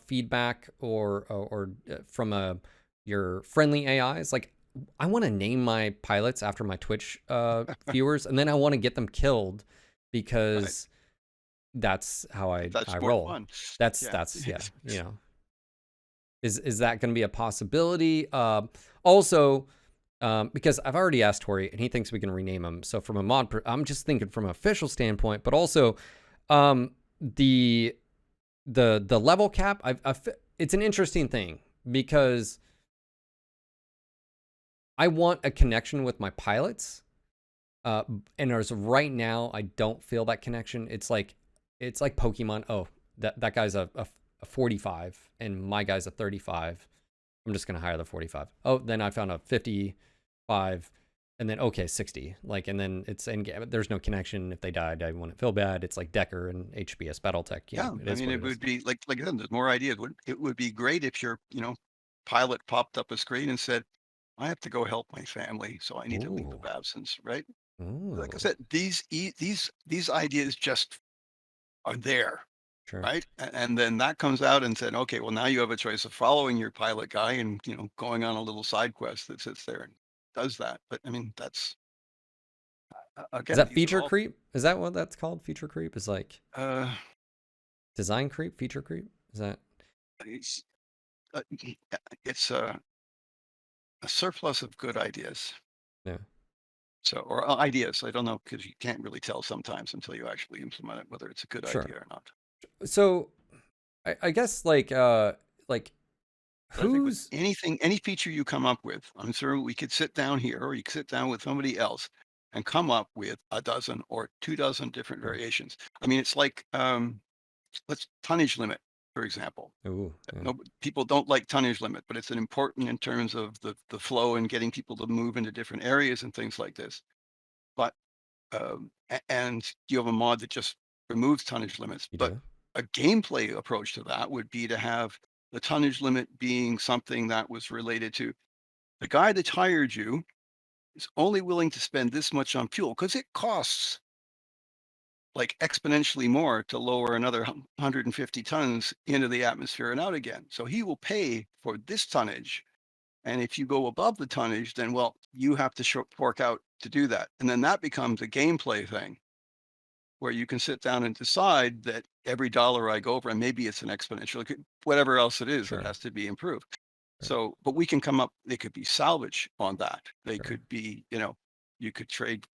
feedback or from your friendly AIs? Like, I want to name my pilots after my Twitch viewers, and then I want to get them killed right. because that's how That's I more roll. fun. That's Yeah. yeah, you know. Is that going to be a possibility? Also, because I've already asked Tori, and he thinks we can rename him. So from a I'm just thinking from an official standpoint, but also, the level cap. It's an interesting thing because I want a connection with my pilots, and as of right now, I don't feel that connection. It's like Pokemon. Oh, that guy's a 45, and my guy's a 35. I'm just gonna hire the 45. Oh, then I found a 55, and then okay, 60. Like, and then it's in game. There's no connection. If they died, I wouldn't feel bad. It's like Decker and HBS BattleTech. You Yeah. know, it I is mean, what it it is. would be like I said, there's more ideas. It would be great if your, pilot popped up a screen and said, I have to go help my family, so I need a leave of Ooh, absence, right? Like I ooh, said, these ideas just are there, sure. right? And then that comes out and said, okay, well now you have a choice of following your pilot guy and going on a little side quest that sits there and does that. But I mean, that's Is again, that these are feature all creep? Is that what that's called? Feature creep is like uh, design creep. Feature creep. Is that? it's uh, it's a surplus of good ideas. Yeah, So, or ideas. I don't know because you can't really tell sometimes until you actually implement it whether it's a good sure. idea or not. So I guess like But I think with who's any feature you come up with, I'm sure we could sit down here or you could sit down with somebody else and come up with a dozen or 2 dozen different sure. variations. I mean, it's like let's tonnage limit, for example. Ooh, yeah, No, people don't like tonnage limit, but it's an important in terms of the flow and getting people to move into different areas and things like this. But and you have a mod that just removes tonnage limits. you But do. a gameplay approach to that would be to have the tonnage limit being something that was related to the guy that hired you is only willing to spend this much on fuel because it costs like exponentially more to lower another 150 tons into the atmosphere and out again. So he will pay for this tonnage. And if you go above the tonnage, then well, you have to fork out to do that. And then that becomes a gameplay thing where you can sit down and decide that every dollar I go over, and maybe it's an exponential, whatever else it is that Sure, has to be improved. sure, So, but we can come up, they could be salvage on that. They sure, could be, you could trade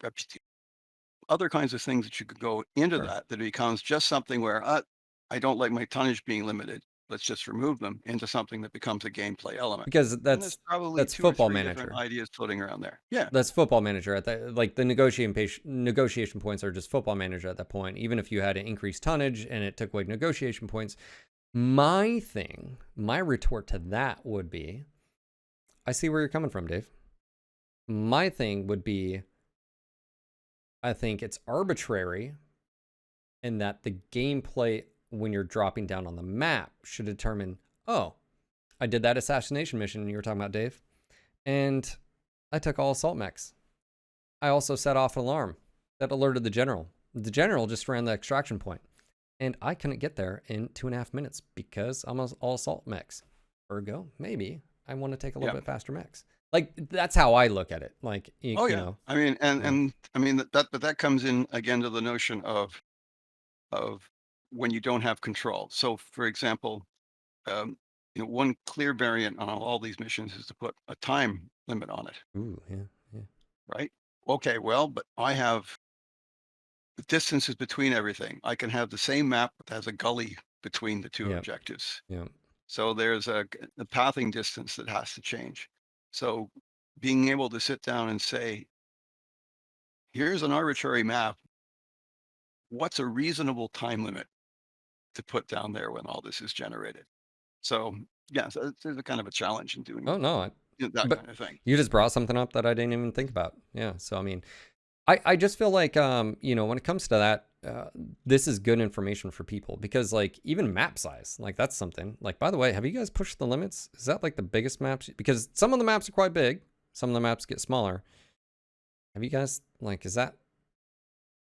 other kinds of things that you could go into sure. that, that it becomes just something where I don't like my tonnage being limited. Let's just remove them into something that becomes a gameplay element. Because And there's probably two or Football three different Manager. ideas floating around there. Yeah. That's Football Manager at that. Like, the negotiation points are just Football Manager at that point. Even if you had an increased tonnage and it took away negotiation points, my retort to that would be, I see where you're coming from, Dave. My thing would be, I think it's arbitrary in that the gameplay when you're dropping down on the map should determine, oh, I did that assassination mission you were talking about, Dave, and I took all assault mechs. I also set off an alarm that alerted the general. The general just ran the extraction point, and I couldn't get there in 2.5 minutes because I'm all assault mechs. Ergo, maybe I want to take a little Yeah. bit faster mechs. Like, that's how I look at it. Like, Oh you yeah. know, I mean, and yeah. and I mean but that comes in again to the notion of when you don't have control. So, for example, um, one clear variant on all these missions is to put a time limit on it, Ooh, yeah, yeah, right? Okay, well, but I have the distances between everything. I can have the same map that has a gully between the two yeah, objectives. yeah. So there's a pathing distance that has to change. So being able to sit down and say, here's an arbitrary map. What's a reasonable time limit to put down there when all this is generated? So, yeah, so there's a kind of a challenge in doing Oh no, that but kind of thing. you just brought something up that I didn't even think about. Yeah, so I mean, I just feel like when it comes to that, this is good information for people because like even map size, like that's something. Like by the way, have you guys pushed the limits? Is that like the biggest maps? Because some of the maps are quite big, some of the maps get smaller. Have you guys like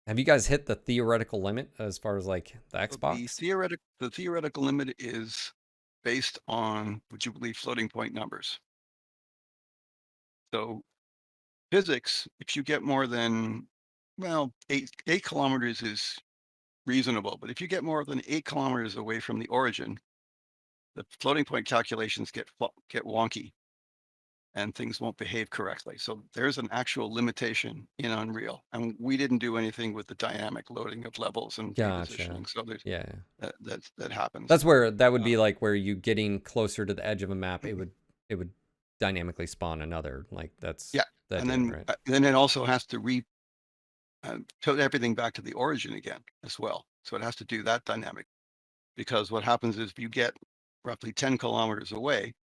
have you guys hit the theoretical limit as far as like the So Xbox? the theoretical limit is based on, would you believe, floating point numbers. So physics, if you get more than, well, 8 kilometers is reasonable, but if you get more than 8 kilometers away from the origin, the floating point calculations get wonky and things won't behave correctly. So there's an actual limitation in Unreal, and we didn't do anything with the dynamic loading of levels and Gotcha. repositioning. So there's Yeah. that happens. That's where that would Uh, be like where you getting closer to the edge of a map, it would dynamically spawn another. Like that's yeah, the and idea, right? then it also has to tote everything back to the origin again as well. So it has to do that dynamic, because what happens is if you get roughly 10 kilometers away,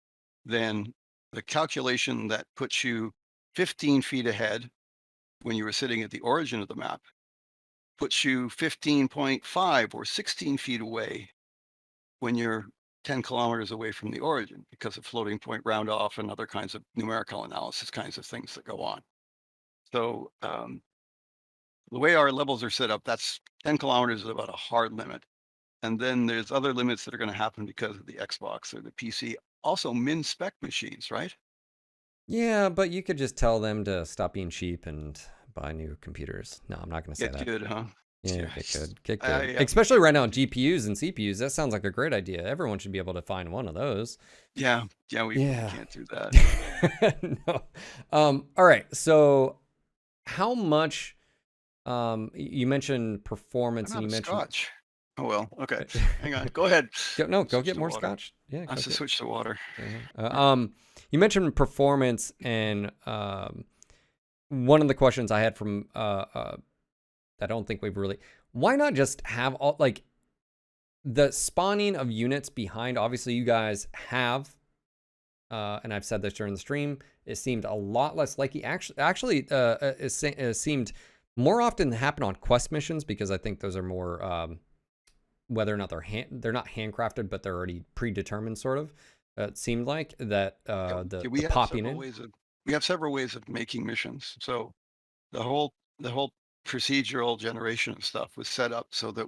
then the calculation that puts you 15 feet ahead when you were sitting at the origin of the map puts you 15.5 or 16 feet away when you're 10 kilometers away from the origin, because of floating point round off and other kinds of numerical analysis kinds of things that go on. So the way our levels are set up, that's 10 kilometers is about a hard limit. And then there's other limits that are going to happen because of the Xbox or the PC. Also, min spec machines, right? Yeah, but you could just tell them to stop being cheap and buy new computers. No, I'm not going to say Get that. good, huh? Yeah, get Yes. good, get good. I Especially right now, GPUs and CPUs. That sounds like a great idea. Everyone should be able to find one of those. yeah, we Yeah. can't do that. No. All right. So, how much? You mentioned performance, I'm and out you of mentioned. scotch. Oh well, okay. Hang on. Go ahead. Go Switch get to more water. scotch. Yeah, I have go to get. switch to water. You mentioned performance, and one of the questions I had from I don't think we've really. Why not just have all like the spawning of units behind? Obviously, you guys have, and I've said this during the stream. It seemed a lot less likely. It seemed more often happen on quest missions because I think those are more whether or not they're not handcrafted, but they're already predetermined, sort of. It seemed like that We the have popping several in. ways of making missions. So the whole procedural generation of stuff was set up so that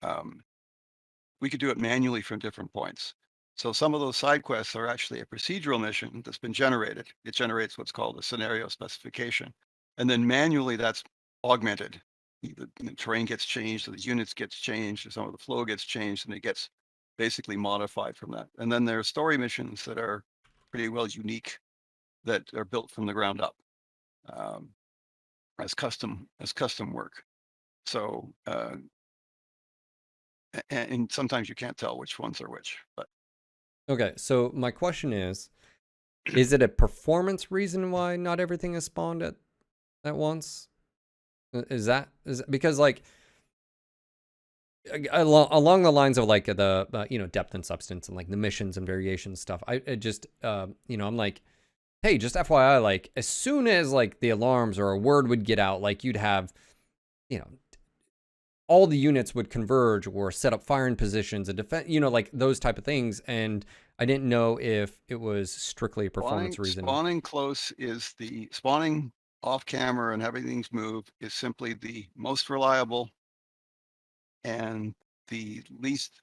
um, we could do it manually from different points. So some of those side quests are actually a procedural mission that's been generated. It generates what's called a scenario specification. And then manually that's augmented. The terrain gets changed, or the units gets changed, or some of the flow gets changed, and it gets basically modified from that. And then there are story missions that are pretty well unique, that are built from the ground up, um, as custom work. So and sometimes you can't tell which ones are which, but Okay, so my question is it a performance reason why not everything is spawned at once? Is because like along the lines of like the depth and substance and like the missions and variation stuff. I just I'm like, hey, just FYI, like as soon as like the alarms or a word would get out, like you'd have, you know, all the units would converge or set up firing positions and defense, like those type of things. And I didn't know if it was strictly a performance reason. spawning close is the spawning off camera and having things move is simply the most reliable and the least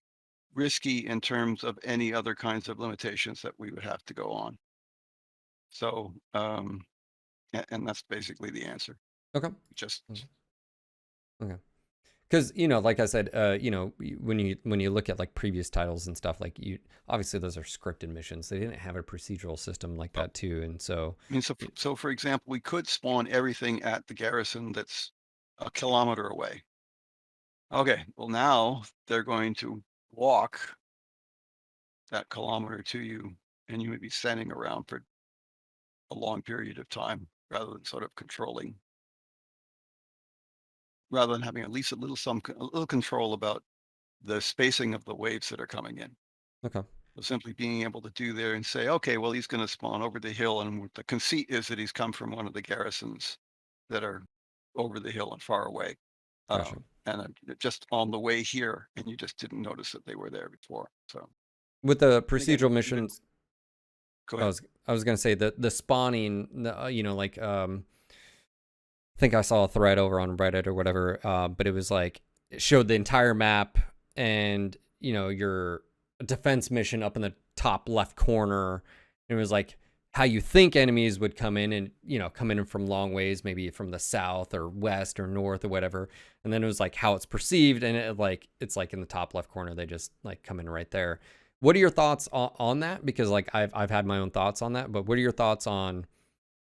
risky in terms of any other kinds of limitations that we would have to go on. So, and that's basically the answer. Okay. Just Okay. Because like I said, when you look at like previous titles and stuff, like you obviously those are scripted missions. They didn't have a procedural system like that too, and so I mean, so for example, we could spawn everything at the garrison that's a kilometer away. Okay, well now they're going to walk that kilometer to you, and you would be standing around for a long period of time rather than sort of controlling rather than having at least a little control about the spacing of the waves that are coming in. Okay. So simply being able to do there and say, okay, well, he's going to spawn over the hill, and the conceit is that he's come from one of the garrisons that are over the hill and far away, Gotcha. just on the way here, and you just didn't notice that they were there before. So, With the and again, procedural missions, go I ahead. was gonna say the spawning, you know, like I think I saw a thread over on Reddit or whatever, but it was like it showed the entire map and you know your defense mission up in the top left corner. It was like how you think enemies would come in and you know come in from long ways, maybe from the south or west or north or whatever. And then it was like how it's perceived, and it's like in the top left corner. They just like come in right there. What are your thoughts on that? Because like I've had my own thoughts on that, but what are your thoughts on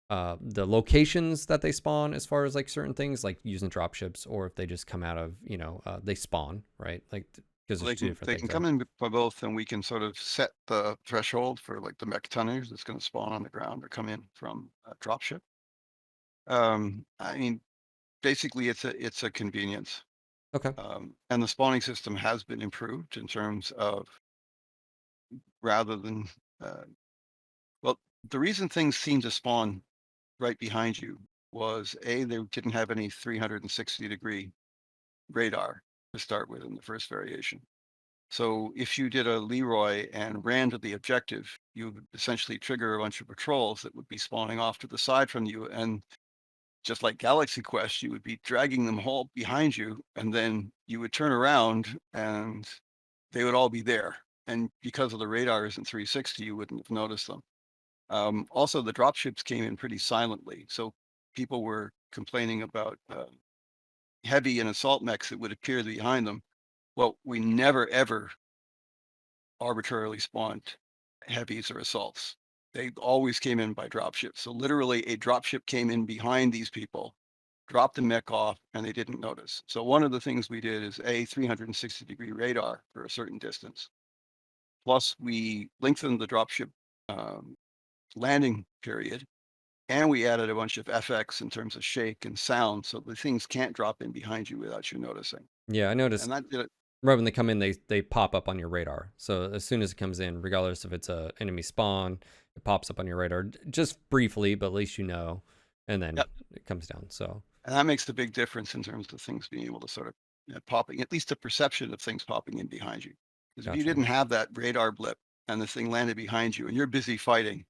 the locations that they spawn as far as like certain things like using dropships, or if they just come out of, you know, they spawn, right? Like, because Well, there's two different they things can there. come in by both, and we can sort of set the threshold for like the mech tonnage that's going to spawn on the ground or come in from a dropship. I mean, basically, it's a convenience, Okay. and the spawning system has been improved in terms of rather than uh, well, the reason things seem to spawn right behind you was A, they didn't have any 360-degree radar to start with in the first variation. So if you did a Leroy and ran to the objective, you would essentially trigger a bunch of patrols that would be spawning off to the side from you. And just like Galaxy Quest, you would be dragging them all behind you, and then you would turn around and they would all be there. And because of the radar isn't 360, you wouldn't have noticed them. Also, the dropships came in pretty silently. So people were complaining about heavy and assault mechs that would appear behind them. Well, we never, ever arbitrarily spawned heavies or assaults. They always came in by dropship. So literally a dropship came in behind these people, dropped the mech off, and they didn't notice. So one of the things we did is a 360-degree radar for a certain distance. Plus we lengthened the dropship um, landing period, and we added a bunch of FX in terms of shake and sound, so the things can't drop in behind you without you noticing. Yeah, I noticed And that did it. right when they come in, they pop up on your radar. So as soon as it comes in, regardless if it's a enemy spawn, it pops up on your radar just briefly, but at least you know, and then Yep. it comes down. So And that makes the big difference in terms of things being able to sort of popping, at least the perception of things popping in behind you. Because if you gotcha. didn't have that radar blip and the thing landed behind you and you're busy fighting,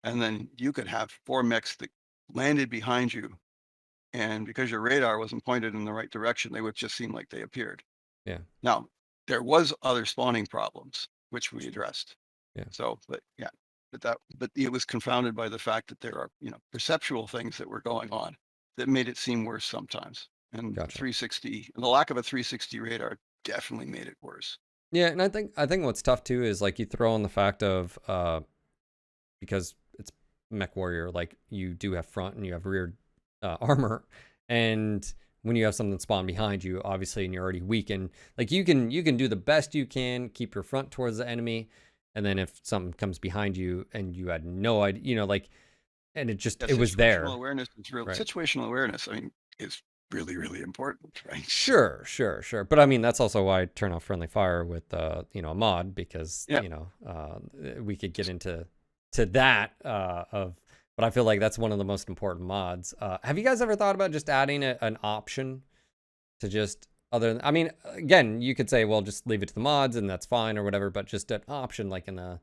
and then you could have 4 mechs that landed behind you, and because your radar wasn't pointed in the right direction, they would just seem like they appeared. Yeah. Now, there was other spawning problems, which we addressed. Yeah. So, but yeah, but it was confounded by the fact that there are, perceptual things that were going on that made it seem worse sometimes. And Gotcha. the lack of a 360 radar definitely made it worse. Yeah, and I think what's tough too is like you throw in the fact of because it's Mechwarrior, like you do have front and you have rear armor, and when you have something spawn behind you, obviously, and you're already weakened, like you can do the best you can, keep your front towards the enemy, and then if something comes behind you and you had no idea, you know, like, and Yeah, it was there, right? situational awareness, I mean, is really, really important, right? Sure, sure, sure. But I mean, that's also why I turn off friendly fire with you know, a mod, because Yeah. you know we could get into that of, but I feel like that's one of the most important mods. Have you guys ever thought about just adding an option to just other than, I mean, again, you could say, well, just leave it to the mods and that's fine or whatever, but just an option like in the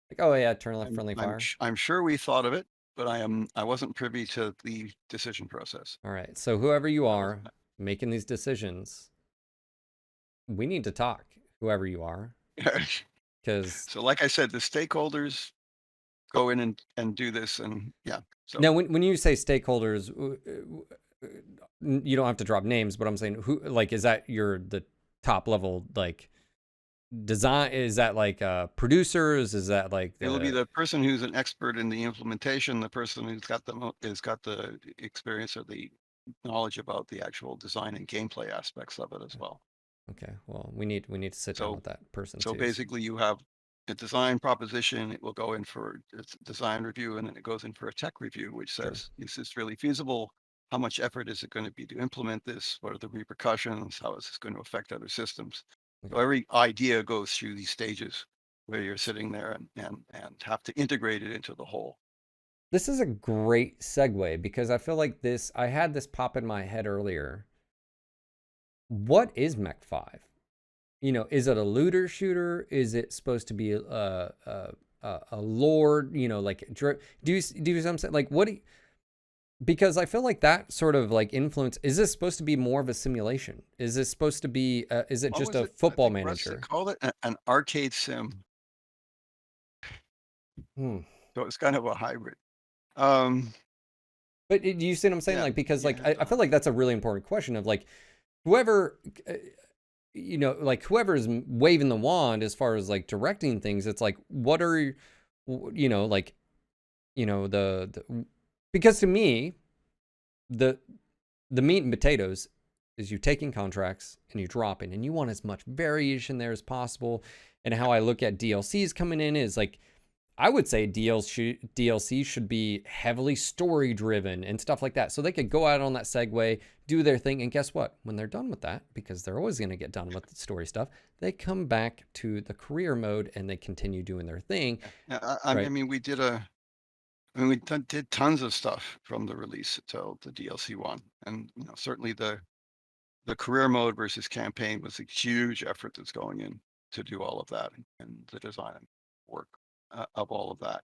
like, oh yeah, turn off friendly fire. I'm sure we thought of it, but I wasn't privy to the decision process. All right, so whoever you I was are making these decisions, we need to talk. Whoever you are, because So like I said, the stakeholders go in and do this, and yeah. So now, when you say stakeholders, you don't have to drop names, but I'm saying who, like, is that the top level, like, design? Is that like producers? Is that like it'll be the, the person who's an expert in the implementation, the person who's got the experience or the knowledge about the actual design and gameplay aspects of it as well. okay, well, we need to sit down So with that person so too. So, basically you have a design proposition, it will go in for its design review, and then it goes in for a tech review, which sure. says, is this really feasible? how much effort is it going to be to implement this? What are the repercussions? How is this going to affect other systems? So Okay. every idea goes through these stages where you're sitting there and have to integrate it into the whole. This is a great segue because I feel like I had this pop in my head earlier. What is Mech 5? Is it a looter shooter? Is it supposed to be a lore? Like, do you see what I'm saying? Like, because I feel like that sort of like influence, is this supposed to be more of a simulation? Is this supposed to be, is it What just was a it? I football think Russ manager? called it an arcade sim. Hmm. So it's kind of a hybrid. Um, But do you see what I'm saying? yeah, Like, because yeah, like, it I feel does. like that's a really important question of like, whoever, like whoever's waving the wand as far as like directing things, it's like, what are, like, because to me, the meat and potatoes is you taking contracts and you dropping, and you want as much variation there as possible. And how I look at DLCs coming in is like, I would say DLC should be heavily story driven and stuff like that. So they could go out on that segue, do their thing, and guess what? When they're done with that, because they're always going to get done with the story stuff, they come back to the career mode and they continue doing their thing, Yeah, I right? mean, did tons of stuff from the release until the DLC one, and certainly the career mode versus campaign was a huge effort that's going in to do all of that, and the design and work of all of that.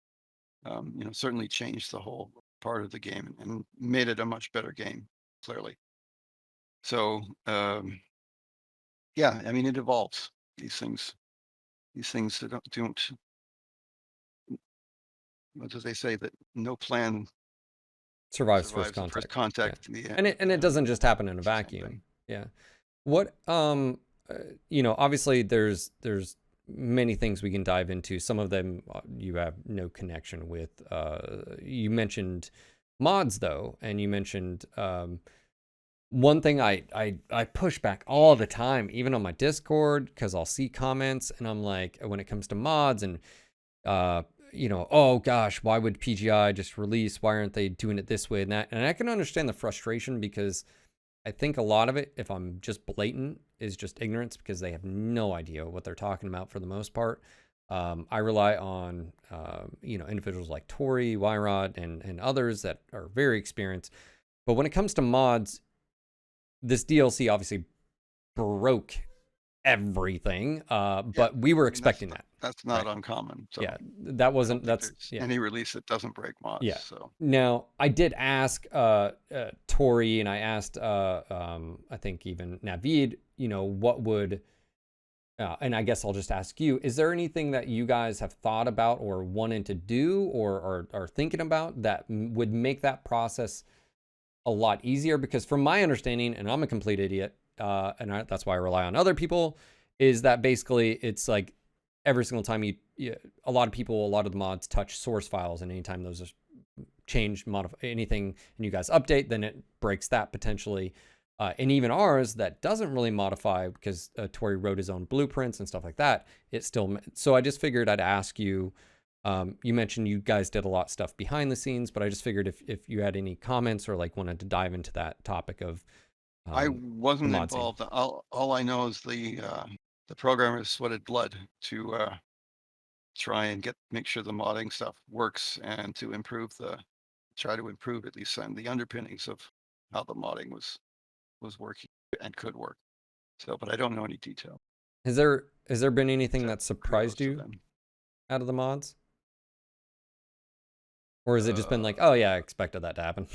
Certainly changed the whole part of the game and made it a much better game, clearly. So, yeah, I mean, it evolves. These things that don't, what do they say, that no plan Survives first survives the first contact. Yeah. contact. Yeah, And it doesn't just happen in a it's the same vacuum. thing. Yeah. What obviously there's many things we can dive into. Some of them you have no connection with. You mentioned mods though, and you mentioned one thing I push back all the time, even on my Discord, because I'll see comments and I'm like, when it comes to mods and uh, oh gosh, why would PGI just release? Why aren't they doing it this way and that? And I can understand the frustration because I think a lot of it, if I'm just blatant, is just ignorance because they have no idea what they're talking about for the most part. I rely on individuals like Tori, Wyrod, and others that are very experienced. But when it comes to mods, this DLC obviously broke everything. Yeah, But we were I mean, expecting that, that's right? not uncommon. So Yeah, that I don't wasn't. think That's there's yeah. any release that doesn't break mods. Yeah. So Now, I did ask Tori and I asked, I think even Navid, what would, and I guess I'll just ask you, is there anything that you guys have thought about or wanted to do or are thinking about that would make that process a lot easier? Because from my understanding, and I'm a complete idiot, that's why I rely on other people, is that basically it's like every single time a lot of the mods touch source files, and anytime those are change, modify anything, and you guys update, then it breaks that potentially. And even ours that doesn't really modify because Tori wrote his own blueprints and stuff like that. So I just figured I'd ask you. You mentioned you guys did a lot of stuff behind the scenes, but I just figured if you had any comments or like wanted to dive into that topic of I the wasn't mod scene. involved. All I know is the programmers sweated blood to try and make sure the modding stuff works and to try to improve at least some of the underpinnings of how the modding was working and could work. So, but I don't know any detail. Has there been anything that Kudos surprised to you them. out of the mods? Or has it just been like, oh Uh, yeah, I expected that to happen?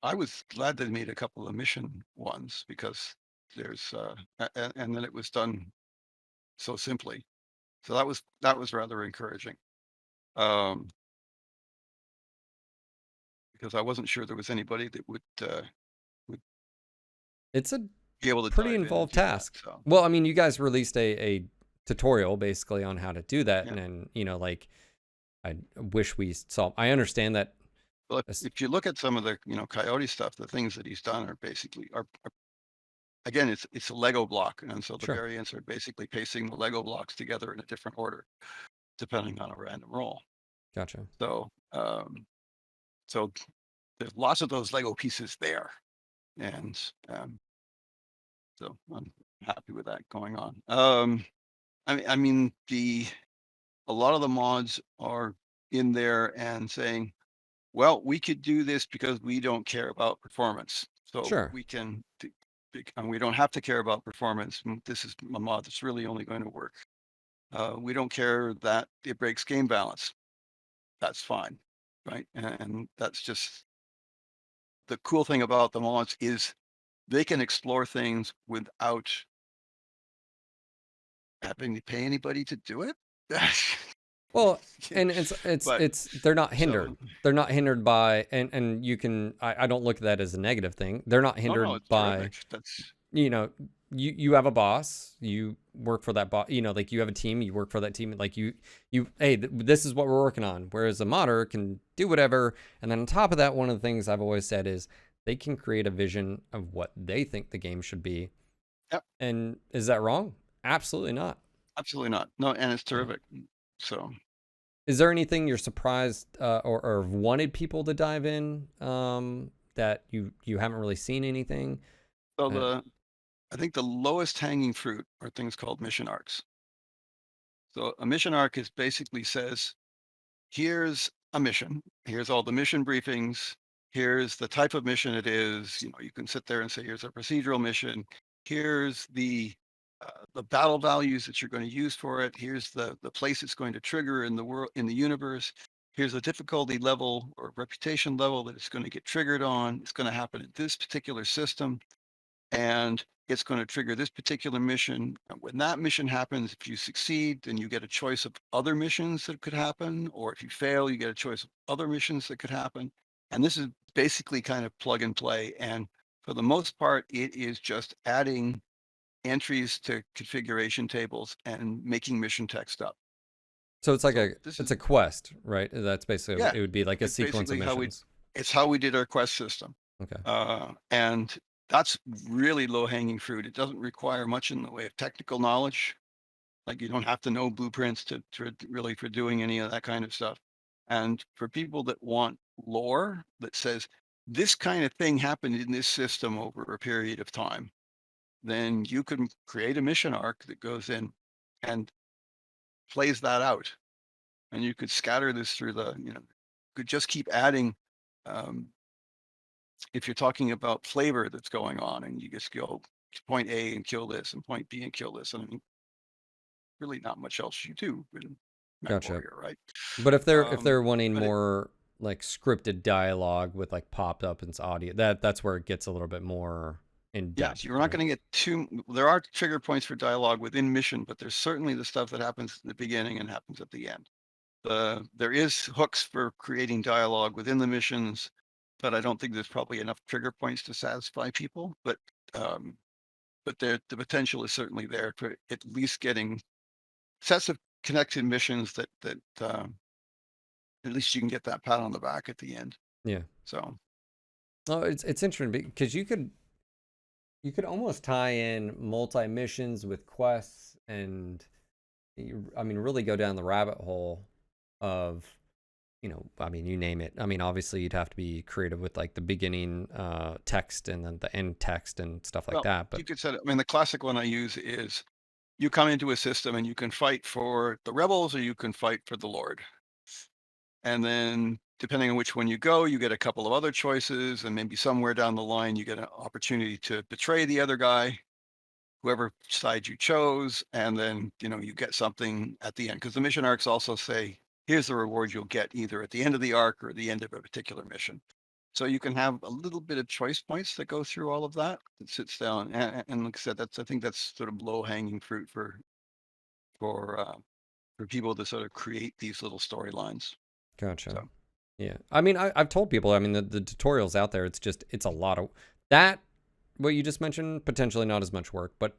I was glad they made a couple of mission ones because there's and then it was done so simply. So that was rather encouraging. Um, because I wasn't sure there was anybody that would It's a be able to pretty dive in and involved do that. task. So Well, I mean, you guys released a tutorial basically on how to do that, yeah. and then like I wish we saw. I understand that. Well, if you look at some of the Coyote stuff, the things that he's done are basically are again it's a Lego block, and so the Sure, variants are basically pasting the Lego blocks together in a different order depending on a random roll. gotcha. So So there's lots of those Lego pieces there, and so I'm happy with that going on. I mean, a lot of the mods are in there and saying, well, we could do this because we don't care about performance. So Sure. we can, and we don't have to care about performance. This is a mod that's really only going to work. We don't care that it breaks game balance. That's fine, right? And that's just the cool thing about the mods is they can explore things without having to pay anybody to do it. Well, and But they're not so hindered. They're not hindered by, and you can, I don't look at that as a negative thing. They're not oh no, hindered it's by, terrific. That's you know, you have a boss, you work for that boss, like you have a team, you work for that team, like hey, this is what we're working on. Whereas a modder can do whatever. And then on top of that, one of the things I've always said is they can create a vision of what they think the game should be. yep, And is that wrong? Absolutely not. absolutely not. No, and it's Yeah. terrific. So Is there anything you're surprised or wanted people to dive in that you haven't really seen anything? so Uh, I think the lowest hanging fruit are things called mission arcs. So a mission arc is basically says, here's a mission. Here's all the mission briefings. Here's the type of mission it is. You can sit there and say, here's a procedural mission. Here's the battle values that you're going to use for it. Here's the place it's going to trigger in the world, in the universe. Here's the difficulty level or reputation level that it's going to get triggered on. It's going to happen in this particular system, and it's going to trigger this particular mission. And when that mission happens, if you succeed, then you get a choice of other missions that could happen, or if you fail, you get a choice of other missions that could happen. And this is basically kind of plug and play. And for the most part, it is just adding entries to configuration tables and making mission text up. so it's like So this it's is, a quest, right? That's basically, yeah, it would be like a it's sequence of basically missions. it's how we did our quest system. Okay. And that's really low hanging fruit. It doesn't require much in the way of technical knowledge. Like you don't have to know blueprints to really for doing any of that kind of stuff. And for people that want lore that says this kind of thing happened in this system over a period of time, then you can create a mission arc that goes in and plays that out. And you could scatter this through could just keep adding. If you're talking about flavor that's going on and you just go to point A and kill this and point B and kill this, and I mean, really not much else you do in Gotcha. Mechwarrior, right? But if they're wanting But more like scripted dialogue with like popped up and audio, that's where it gets a little bit more in yes, depth, you're not right? going to get there are trigger points for dialogue within mission, but there's certainly the stuff that happens at the beginning and happens at the end. There is hooks for creating dialogue within the missions, but I don't think there's probably enough trigger points to satisfy people. Um, but the potential is certainly there for at least getting sets of connected missions that at least you can get that pat on the back at the end. Yeah. So Oh, it's interesting because you could almost tie in multi missions with quests and I mean really go down the rabbit hole of I mean you name it. I mean obviously you'd have to be creative with like the beginning text and then the end text and stuff like well, that. you But could set. I mean, the classic one I use is you come into a system and you can fight for the rebels or you can fight for the Lord. And then depending on which one you go, you get a couple of other choices, and maybe somewhere down the line you get an opportunity to betray the other guy, whoever side you chose, and then you get something at the end, because the mission arcs also say here's the reward you'll get either at the end of the arc or the end of a particular mission. So you can have a little bit of choice points that go through all of that. That sits down, and like I said, I think that's sort of low hanging fruit for uh, for people to sort of create these little storylines. gotcha. So Yeah. I mean I've told people, I mean the tutorials out there, it's a lot of that. What you just mentioned, potentially not as much work, but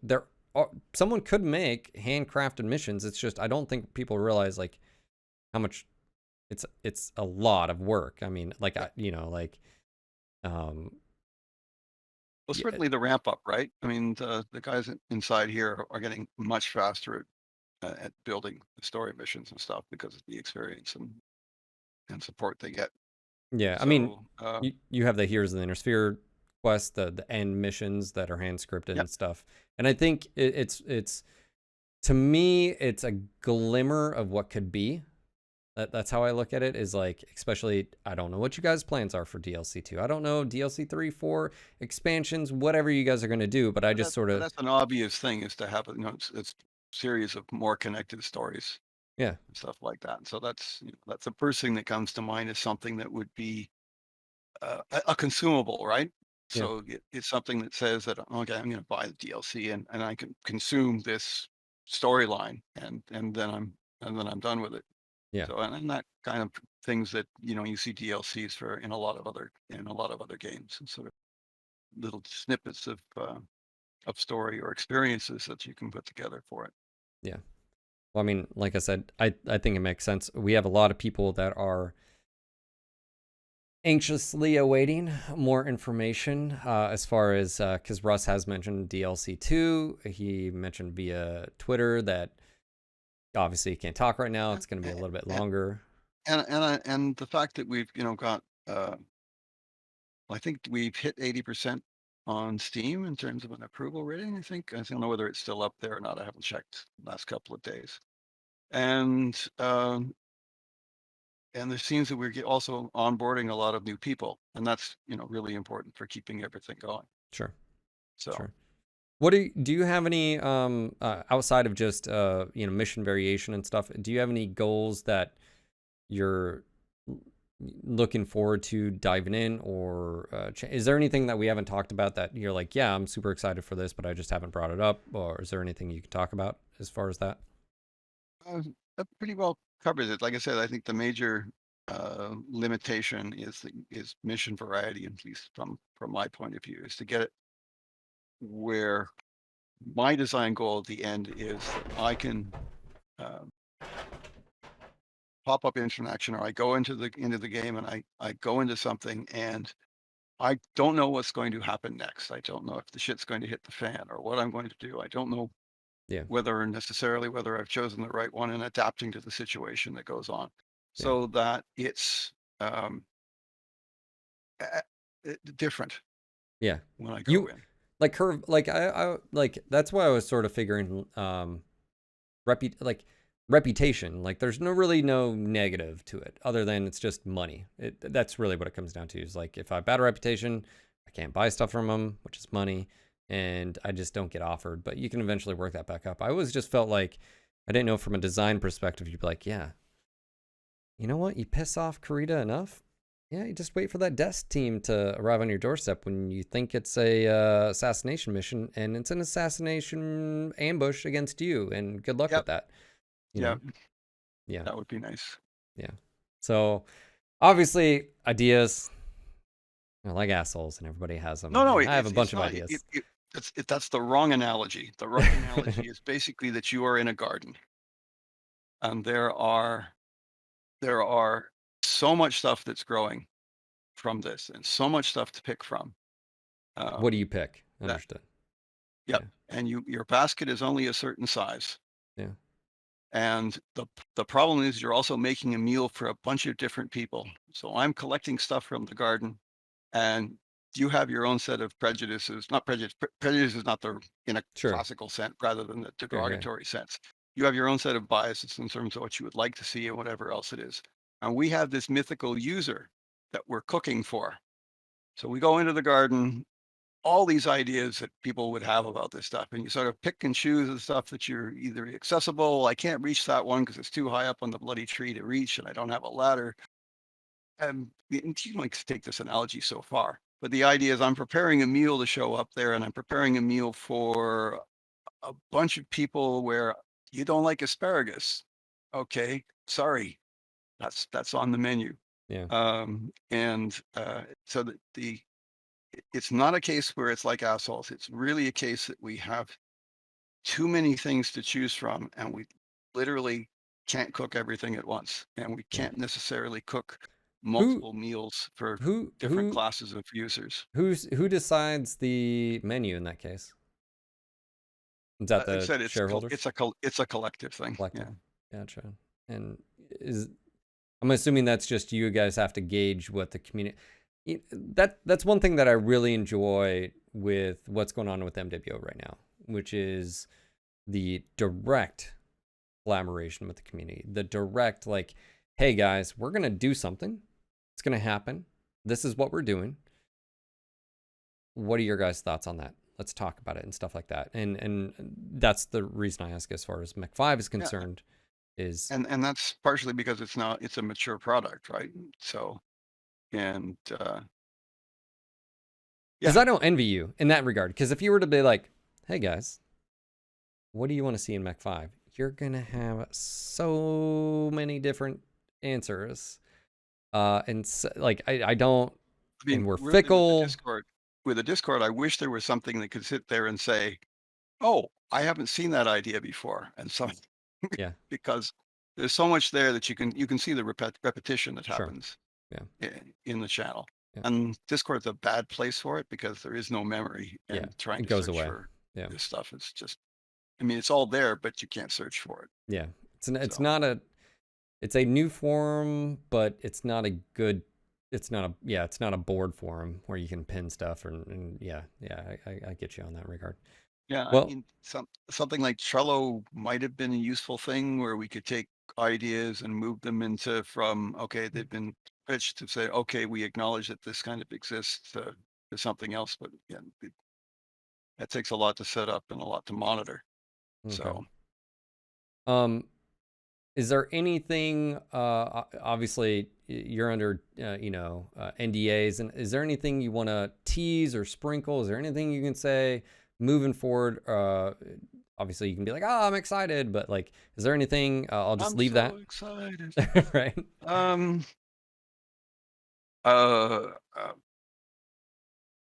someone could make handcrafted missions. It's just I don't think people realize like how much it's a lot of work. I mean, like yeah. um Well, yeah, certainly the ramp up, right? I mean, the guys inside here are getting much faster at building the story missions and stuff because of the experience and support they get. Yeah, I mean, So, you have the Heroes of the Inner Sphere quest, the end missions that are hand scripted yep. and stuff, and I think it's to me it's a glimmer of what could be. That's how I look at it. Is like, especially, I don't know what you guys' plans are for DLC 2. I don't know DLC 3, 4 expansions, whatever you guys are going to do. But I just sort But of, that's an obvious thing, is to have it's series of more connected stories yeah, and stuff like that. So that's the first thing that comes to mind, is something that would be a consumable, right? yeah, So it's something that says that, okay, I'm going to buy the DLC, and I can consume this storyline, and then I'm done with it. yeah, So, and that kind of things that you see DLCs for in a lot of other games, and sort of little snippets of story or experiences that you can put together for it. yeah. Well, I mean, like I said, I think it makes sense. We have a lot of people that are anxiously awaiting more information as far as because Russ has mentioned DLC 2. He mentioned via Twitter that obviously he can't talk right now. Yeah. It's going to be a little bit And longer. and the fact that we've got I think we've hit 80% on Steam in terms of an approval rating. I don't know whether it's still up there or not. I haven't checked the last couple of days. And there seems that we're also onboarding a lot of new people, and that's really important for keeping everything going. Sure, So sure. What do you have any outside of just mission variation and stuff? Do you have any goals that you're looking forward to diving in, or is there anything that we haven't talked about that you're like, yeah, I'm super excited for this, but I just haven't brought it up? Or is there anything you can talk about as far as that? that pretty well covers it. Like I said, I think the major limitation is mission variety, at least from my point of view, is to get it where my design goal at the end is that I can uh, pop up interaction, or I go into the game, and I go into something, and I don't know what's going to happen next. I don't know if the shit's going to hit the fan or what I'm going to do. I don't know Yeah, whether I've chosen the right one, and adapting to the situation that goes on, yeah, so that it's um, different yeah. when I go You in. like curve like I like that's why I was sort of figuring like reputation. Like there's no negative to it other than it's just money. That's really what it comes down to. Is like, if I have bad reputation, I can't buy stuff from them, which is money, and I just don't get offered. But you can eventually work that back up. I always just felt like I didn't know from a design perspective. You'd be like, yeah, you know what? You piss off Karita enough, yeah, you just wait for that desk team to arrive on your doorstep when you think it's a assassination mission, and it's an assassination ambush against you. And good luck with Yep. that. You Yeah, know, yeah, that would be nice. yeah. So obviously, ideas are like assholes, and everybody has them. No, no, And I have a bunch it's of not. ideas. That's the wrong analogy. The right analogy is basically that you are in a garden, and there are so much stuff that's growing from this, and so much stuff to pick from. What do Um, you pick? that Understood. Yep, Yeah, and your basket is only a certain size, yeah, and the problem is you're also making a meal for a bunch of different people. So I'm collecting stuff from the garden, and you have your own set of prejudices. Not prejudice. Prejudice is not the in a sure. classical sense, rather than the Yeah, yeah, derogatory sense. You have your own set of biases in terms of what you would like to see and whatever else it is. And we have this mythical user that we're cooking for. So we go into the garden, all these ideas that people would have about this stuff, and you sort of pick and choose the stuff that you're either accessible. I can't reach that one because it's too high up on the bloody tree to reach, and I don't have a ladder. And you can like take this analogy so far, but the idea is I'm preparing a meal to show up there, and I'm preparing a meal for a bunch of people where you don't like asparagus. Okay, sorry, that's on the menu. yeah, And so that it's not a case where it's like assholes. It's really a case that we have too many things to choose from, and we literally can't cook everything at once, and we yeah. can't necessarily cook Who, multiple meals for who, different who, classes of users. who decides the menu in that case? Is that Like I the said, shareholders? it's a collective thing. Collective. Yeah. Gotcha. And is I'm assuming that's just you guys have to gauge what the community. That's one thing that I really enjoy with what's going on with MWO right now, which is the direct collaboration with the community. The direct, like, hey guys, we're gonna do something. It's gonna happen. This is what we're doing. What are your guys' thoughts on that? Let's talk about it and stuff like that. And that's the reason I ask as far as Mech 5 is concerned. Is and that's partially because it's a mature product, right? So, and because I don't envy you in that regard. Because if you were to be like, hey guys, what do you want to see in Mech 5? You're gonna have so many different answers. And so, like I don't. I mean, and we're really fickle. With the Discord, I wish there was something that could sit there and say, "Oh, I haven't seen that idea before," and so yeah, because there's so much there that you can see the repetition that happens. Yeah. In the channel. Yeah. And Discord's a bad place for it because there is no memory, and trying to search for this stuff, it's just, I mean, it's all there, but you can't search for it. Yeah, it's not a, it's a new forum, but it's not a good, it's not a board forum where you can pin stuff and I get you on that regard. Yeah, well, I mean, something like Trello might have been a useful thing where we could take ideas and move them into from, okay, they've been pitched to say, okay, we acknowledge that this kind of exists to something else, but again, that takes a lot to set up and a lot to monitor. Okay. So, is there anything? Obviously, you're under, NDAs, and is there anything you want to tease or sprinkle? Is there anything you can say moving forward? Obviously, you can be like, "Oh, I'm excited," but like, is there anything? I'll just leave that. Excited. Right.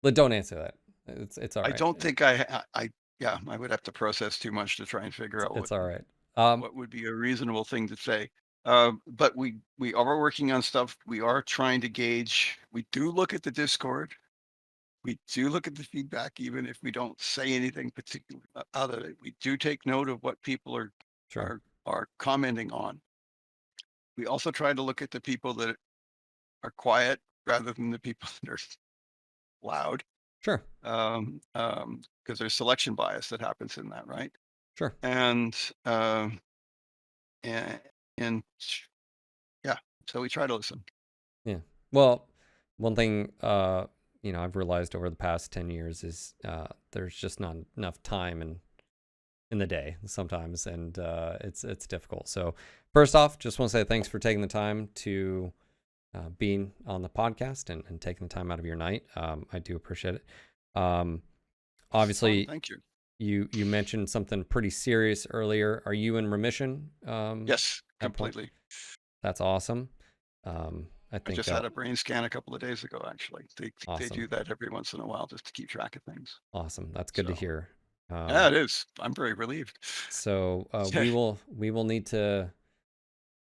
But don't answer that. It's all right. I don't think I would have to process too much to try and figure out it's all right. What would be a reasonable thing to say. But we are working on stuff. We are trying to gauge. We do look at the Discord. We do look at the feedback, even if we don't say anything particular out of it. We do take note of what people are commenting on. We also try to look at the people that are quiet rather than the people that are loud. Sure. Because there's selection bias that happens in that, right? Sure. And yeah, so we try to listen. Yeah. Well, one thing I've realized over the past 10 years is there's just not enough time in the day sometimes, and it's difficult. So first off, just want to say thanks for taking the time to being on the podcast and taking the time out of your night. I do appreciate it. Obviously, thank you. You mentioned something pretty serious earlier. Are you in remission? Yes, completely. That's awesome. I just had a brain scan a couple of days ago, actually. They do that every once in a while just to keep track of things. Awesome. That's good to hear. Yeah, it is. I'm very relieved. So we will need to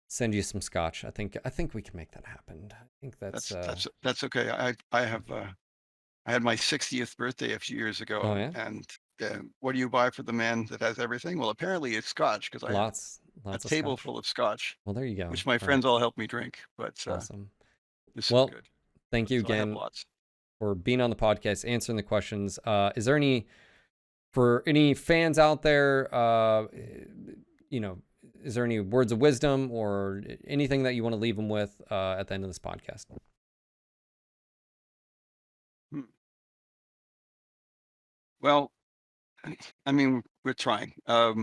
send you some scotch. I think we can make that happen. I think that's okay. I had my 60th birthday a few years ago. Oh, yeah? And what do you buy for the man that has everything? Well, apparently it's scotch, because I have a table full of scotch. Well, there you go. Which my friends all helped me drink. But awesome. This is good. Thank you again for being on the podcast, answering the questions. Is there for any fans out there, is there any words of wisdom or anything that you want to leave them with at the end of this podcast? Well, I mean, we're trying. I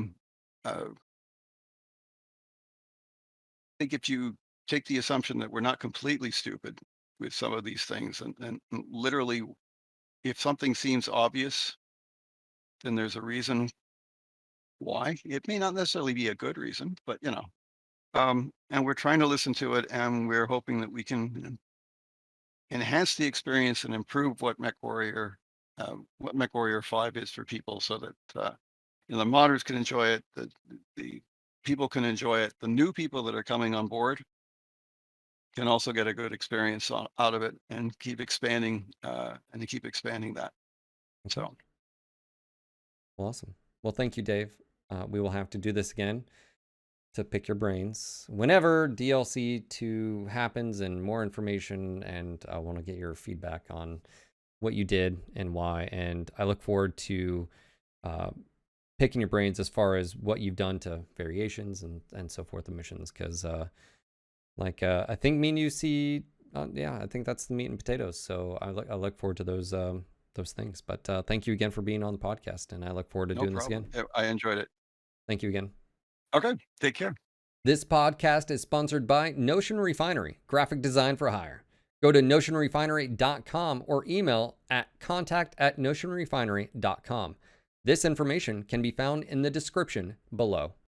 think if you take the assumption that we're not completely stupid with some of these things, and literally, if something seems obvious, then there's a reason why. It may not necessarily be a good reason, but and we're trying to listen to it, and we're hoping that we can enhance the experience and improve what Mechwarrior 5 is for people, so that the modders can enjoy it, the people can enjoy it, the new people that are coming on board can also get a good experience out of it, and keep expanding that. Okay. So awesome. Well, thank you, Dave. We will have to do this again. to pick your brains whenever DLC 2 happens and more information. And I want to get your feedback on what you did and why. And I look forward to picking your brains as far as what you've done to variations and so forth of missions. Because I think me and you see, I think that's the meat and potatoes. So I look forward to those things. But thank you again for being on the podcast, and I look forward to No doing this problem. again. I enjoyed it. Thank you again. Okay, take care. This podcast is sponsored by Notion Refinery, graphic design for hire. Go to notionrefinery.com or email at contact@notionrefinery.com. This information can be found in the description below.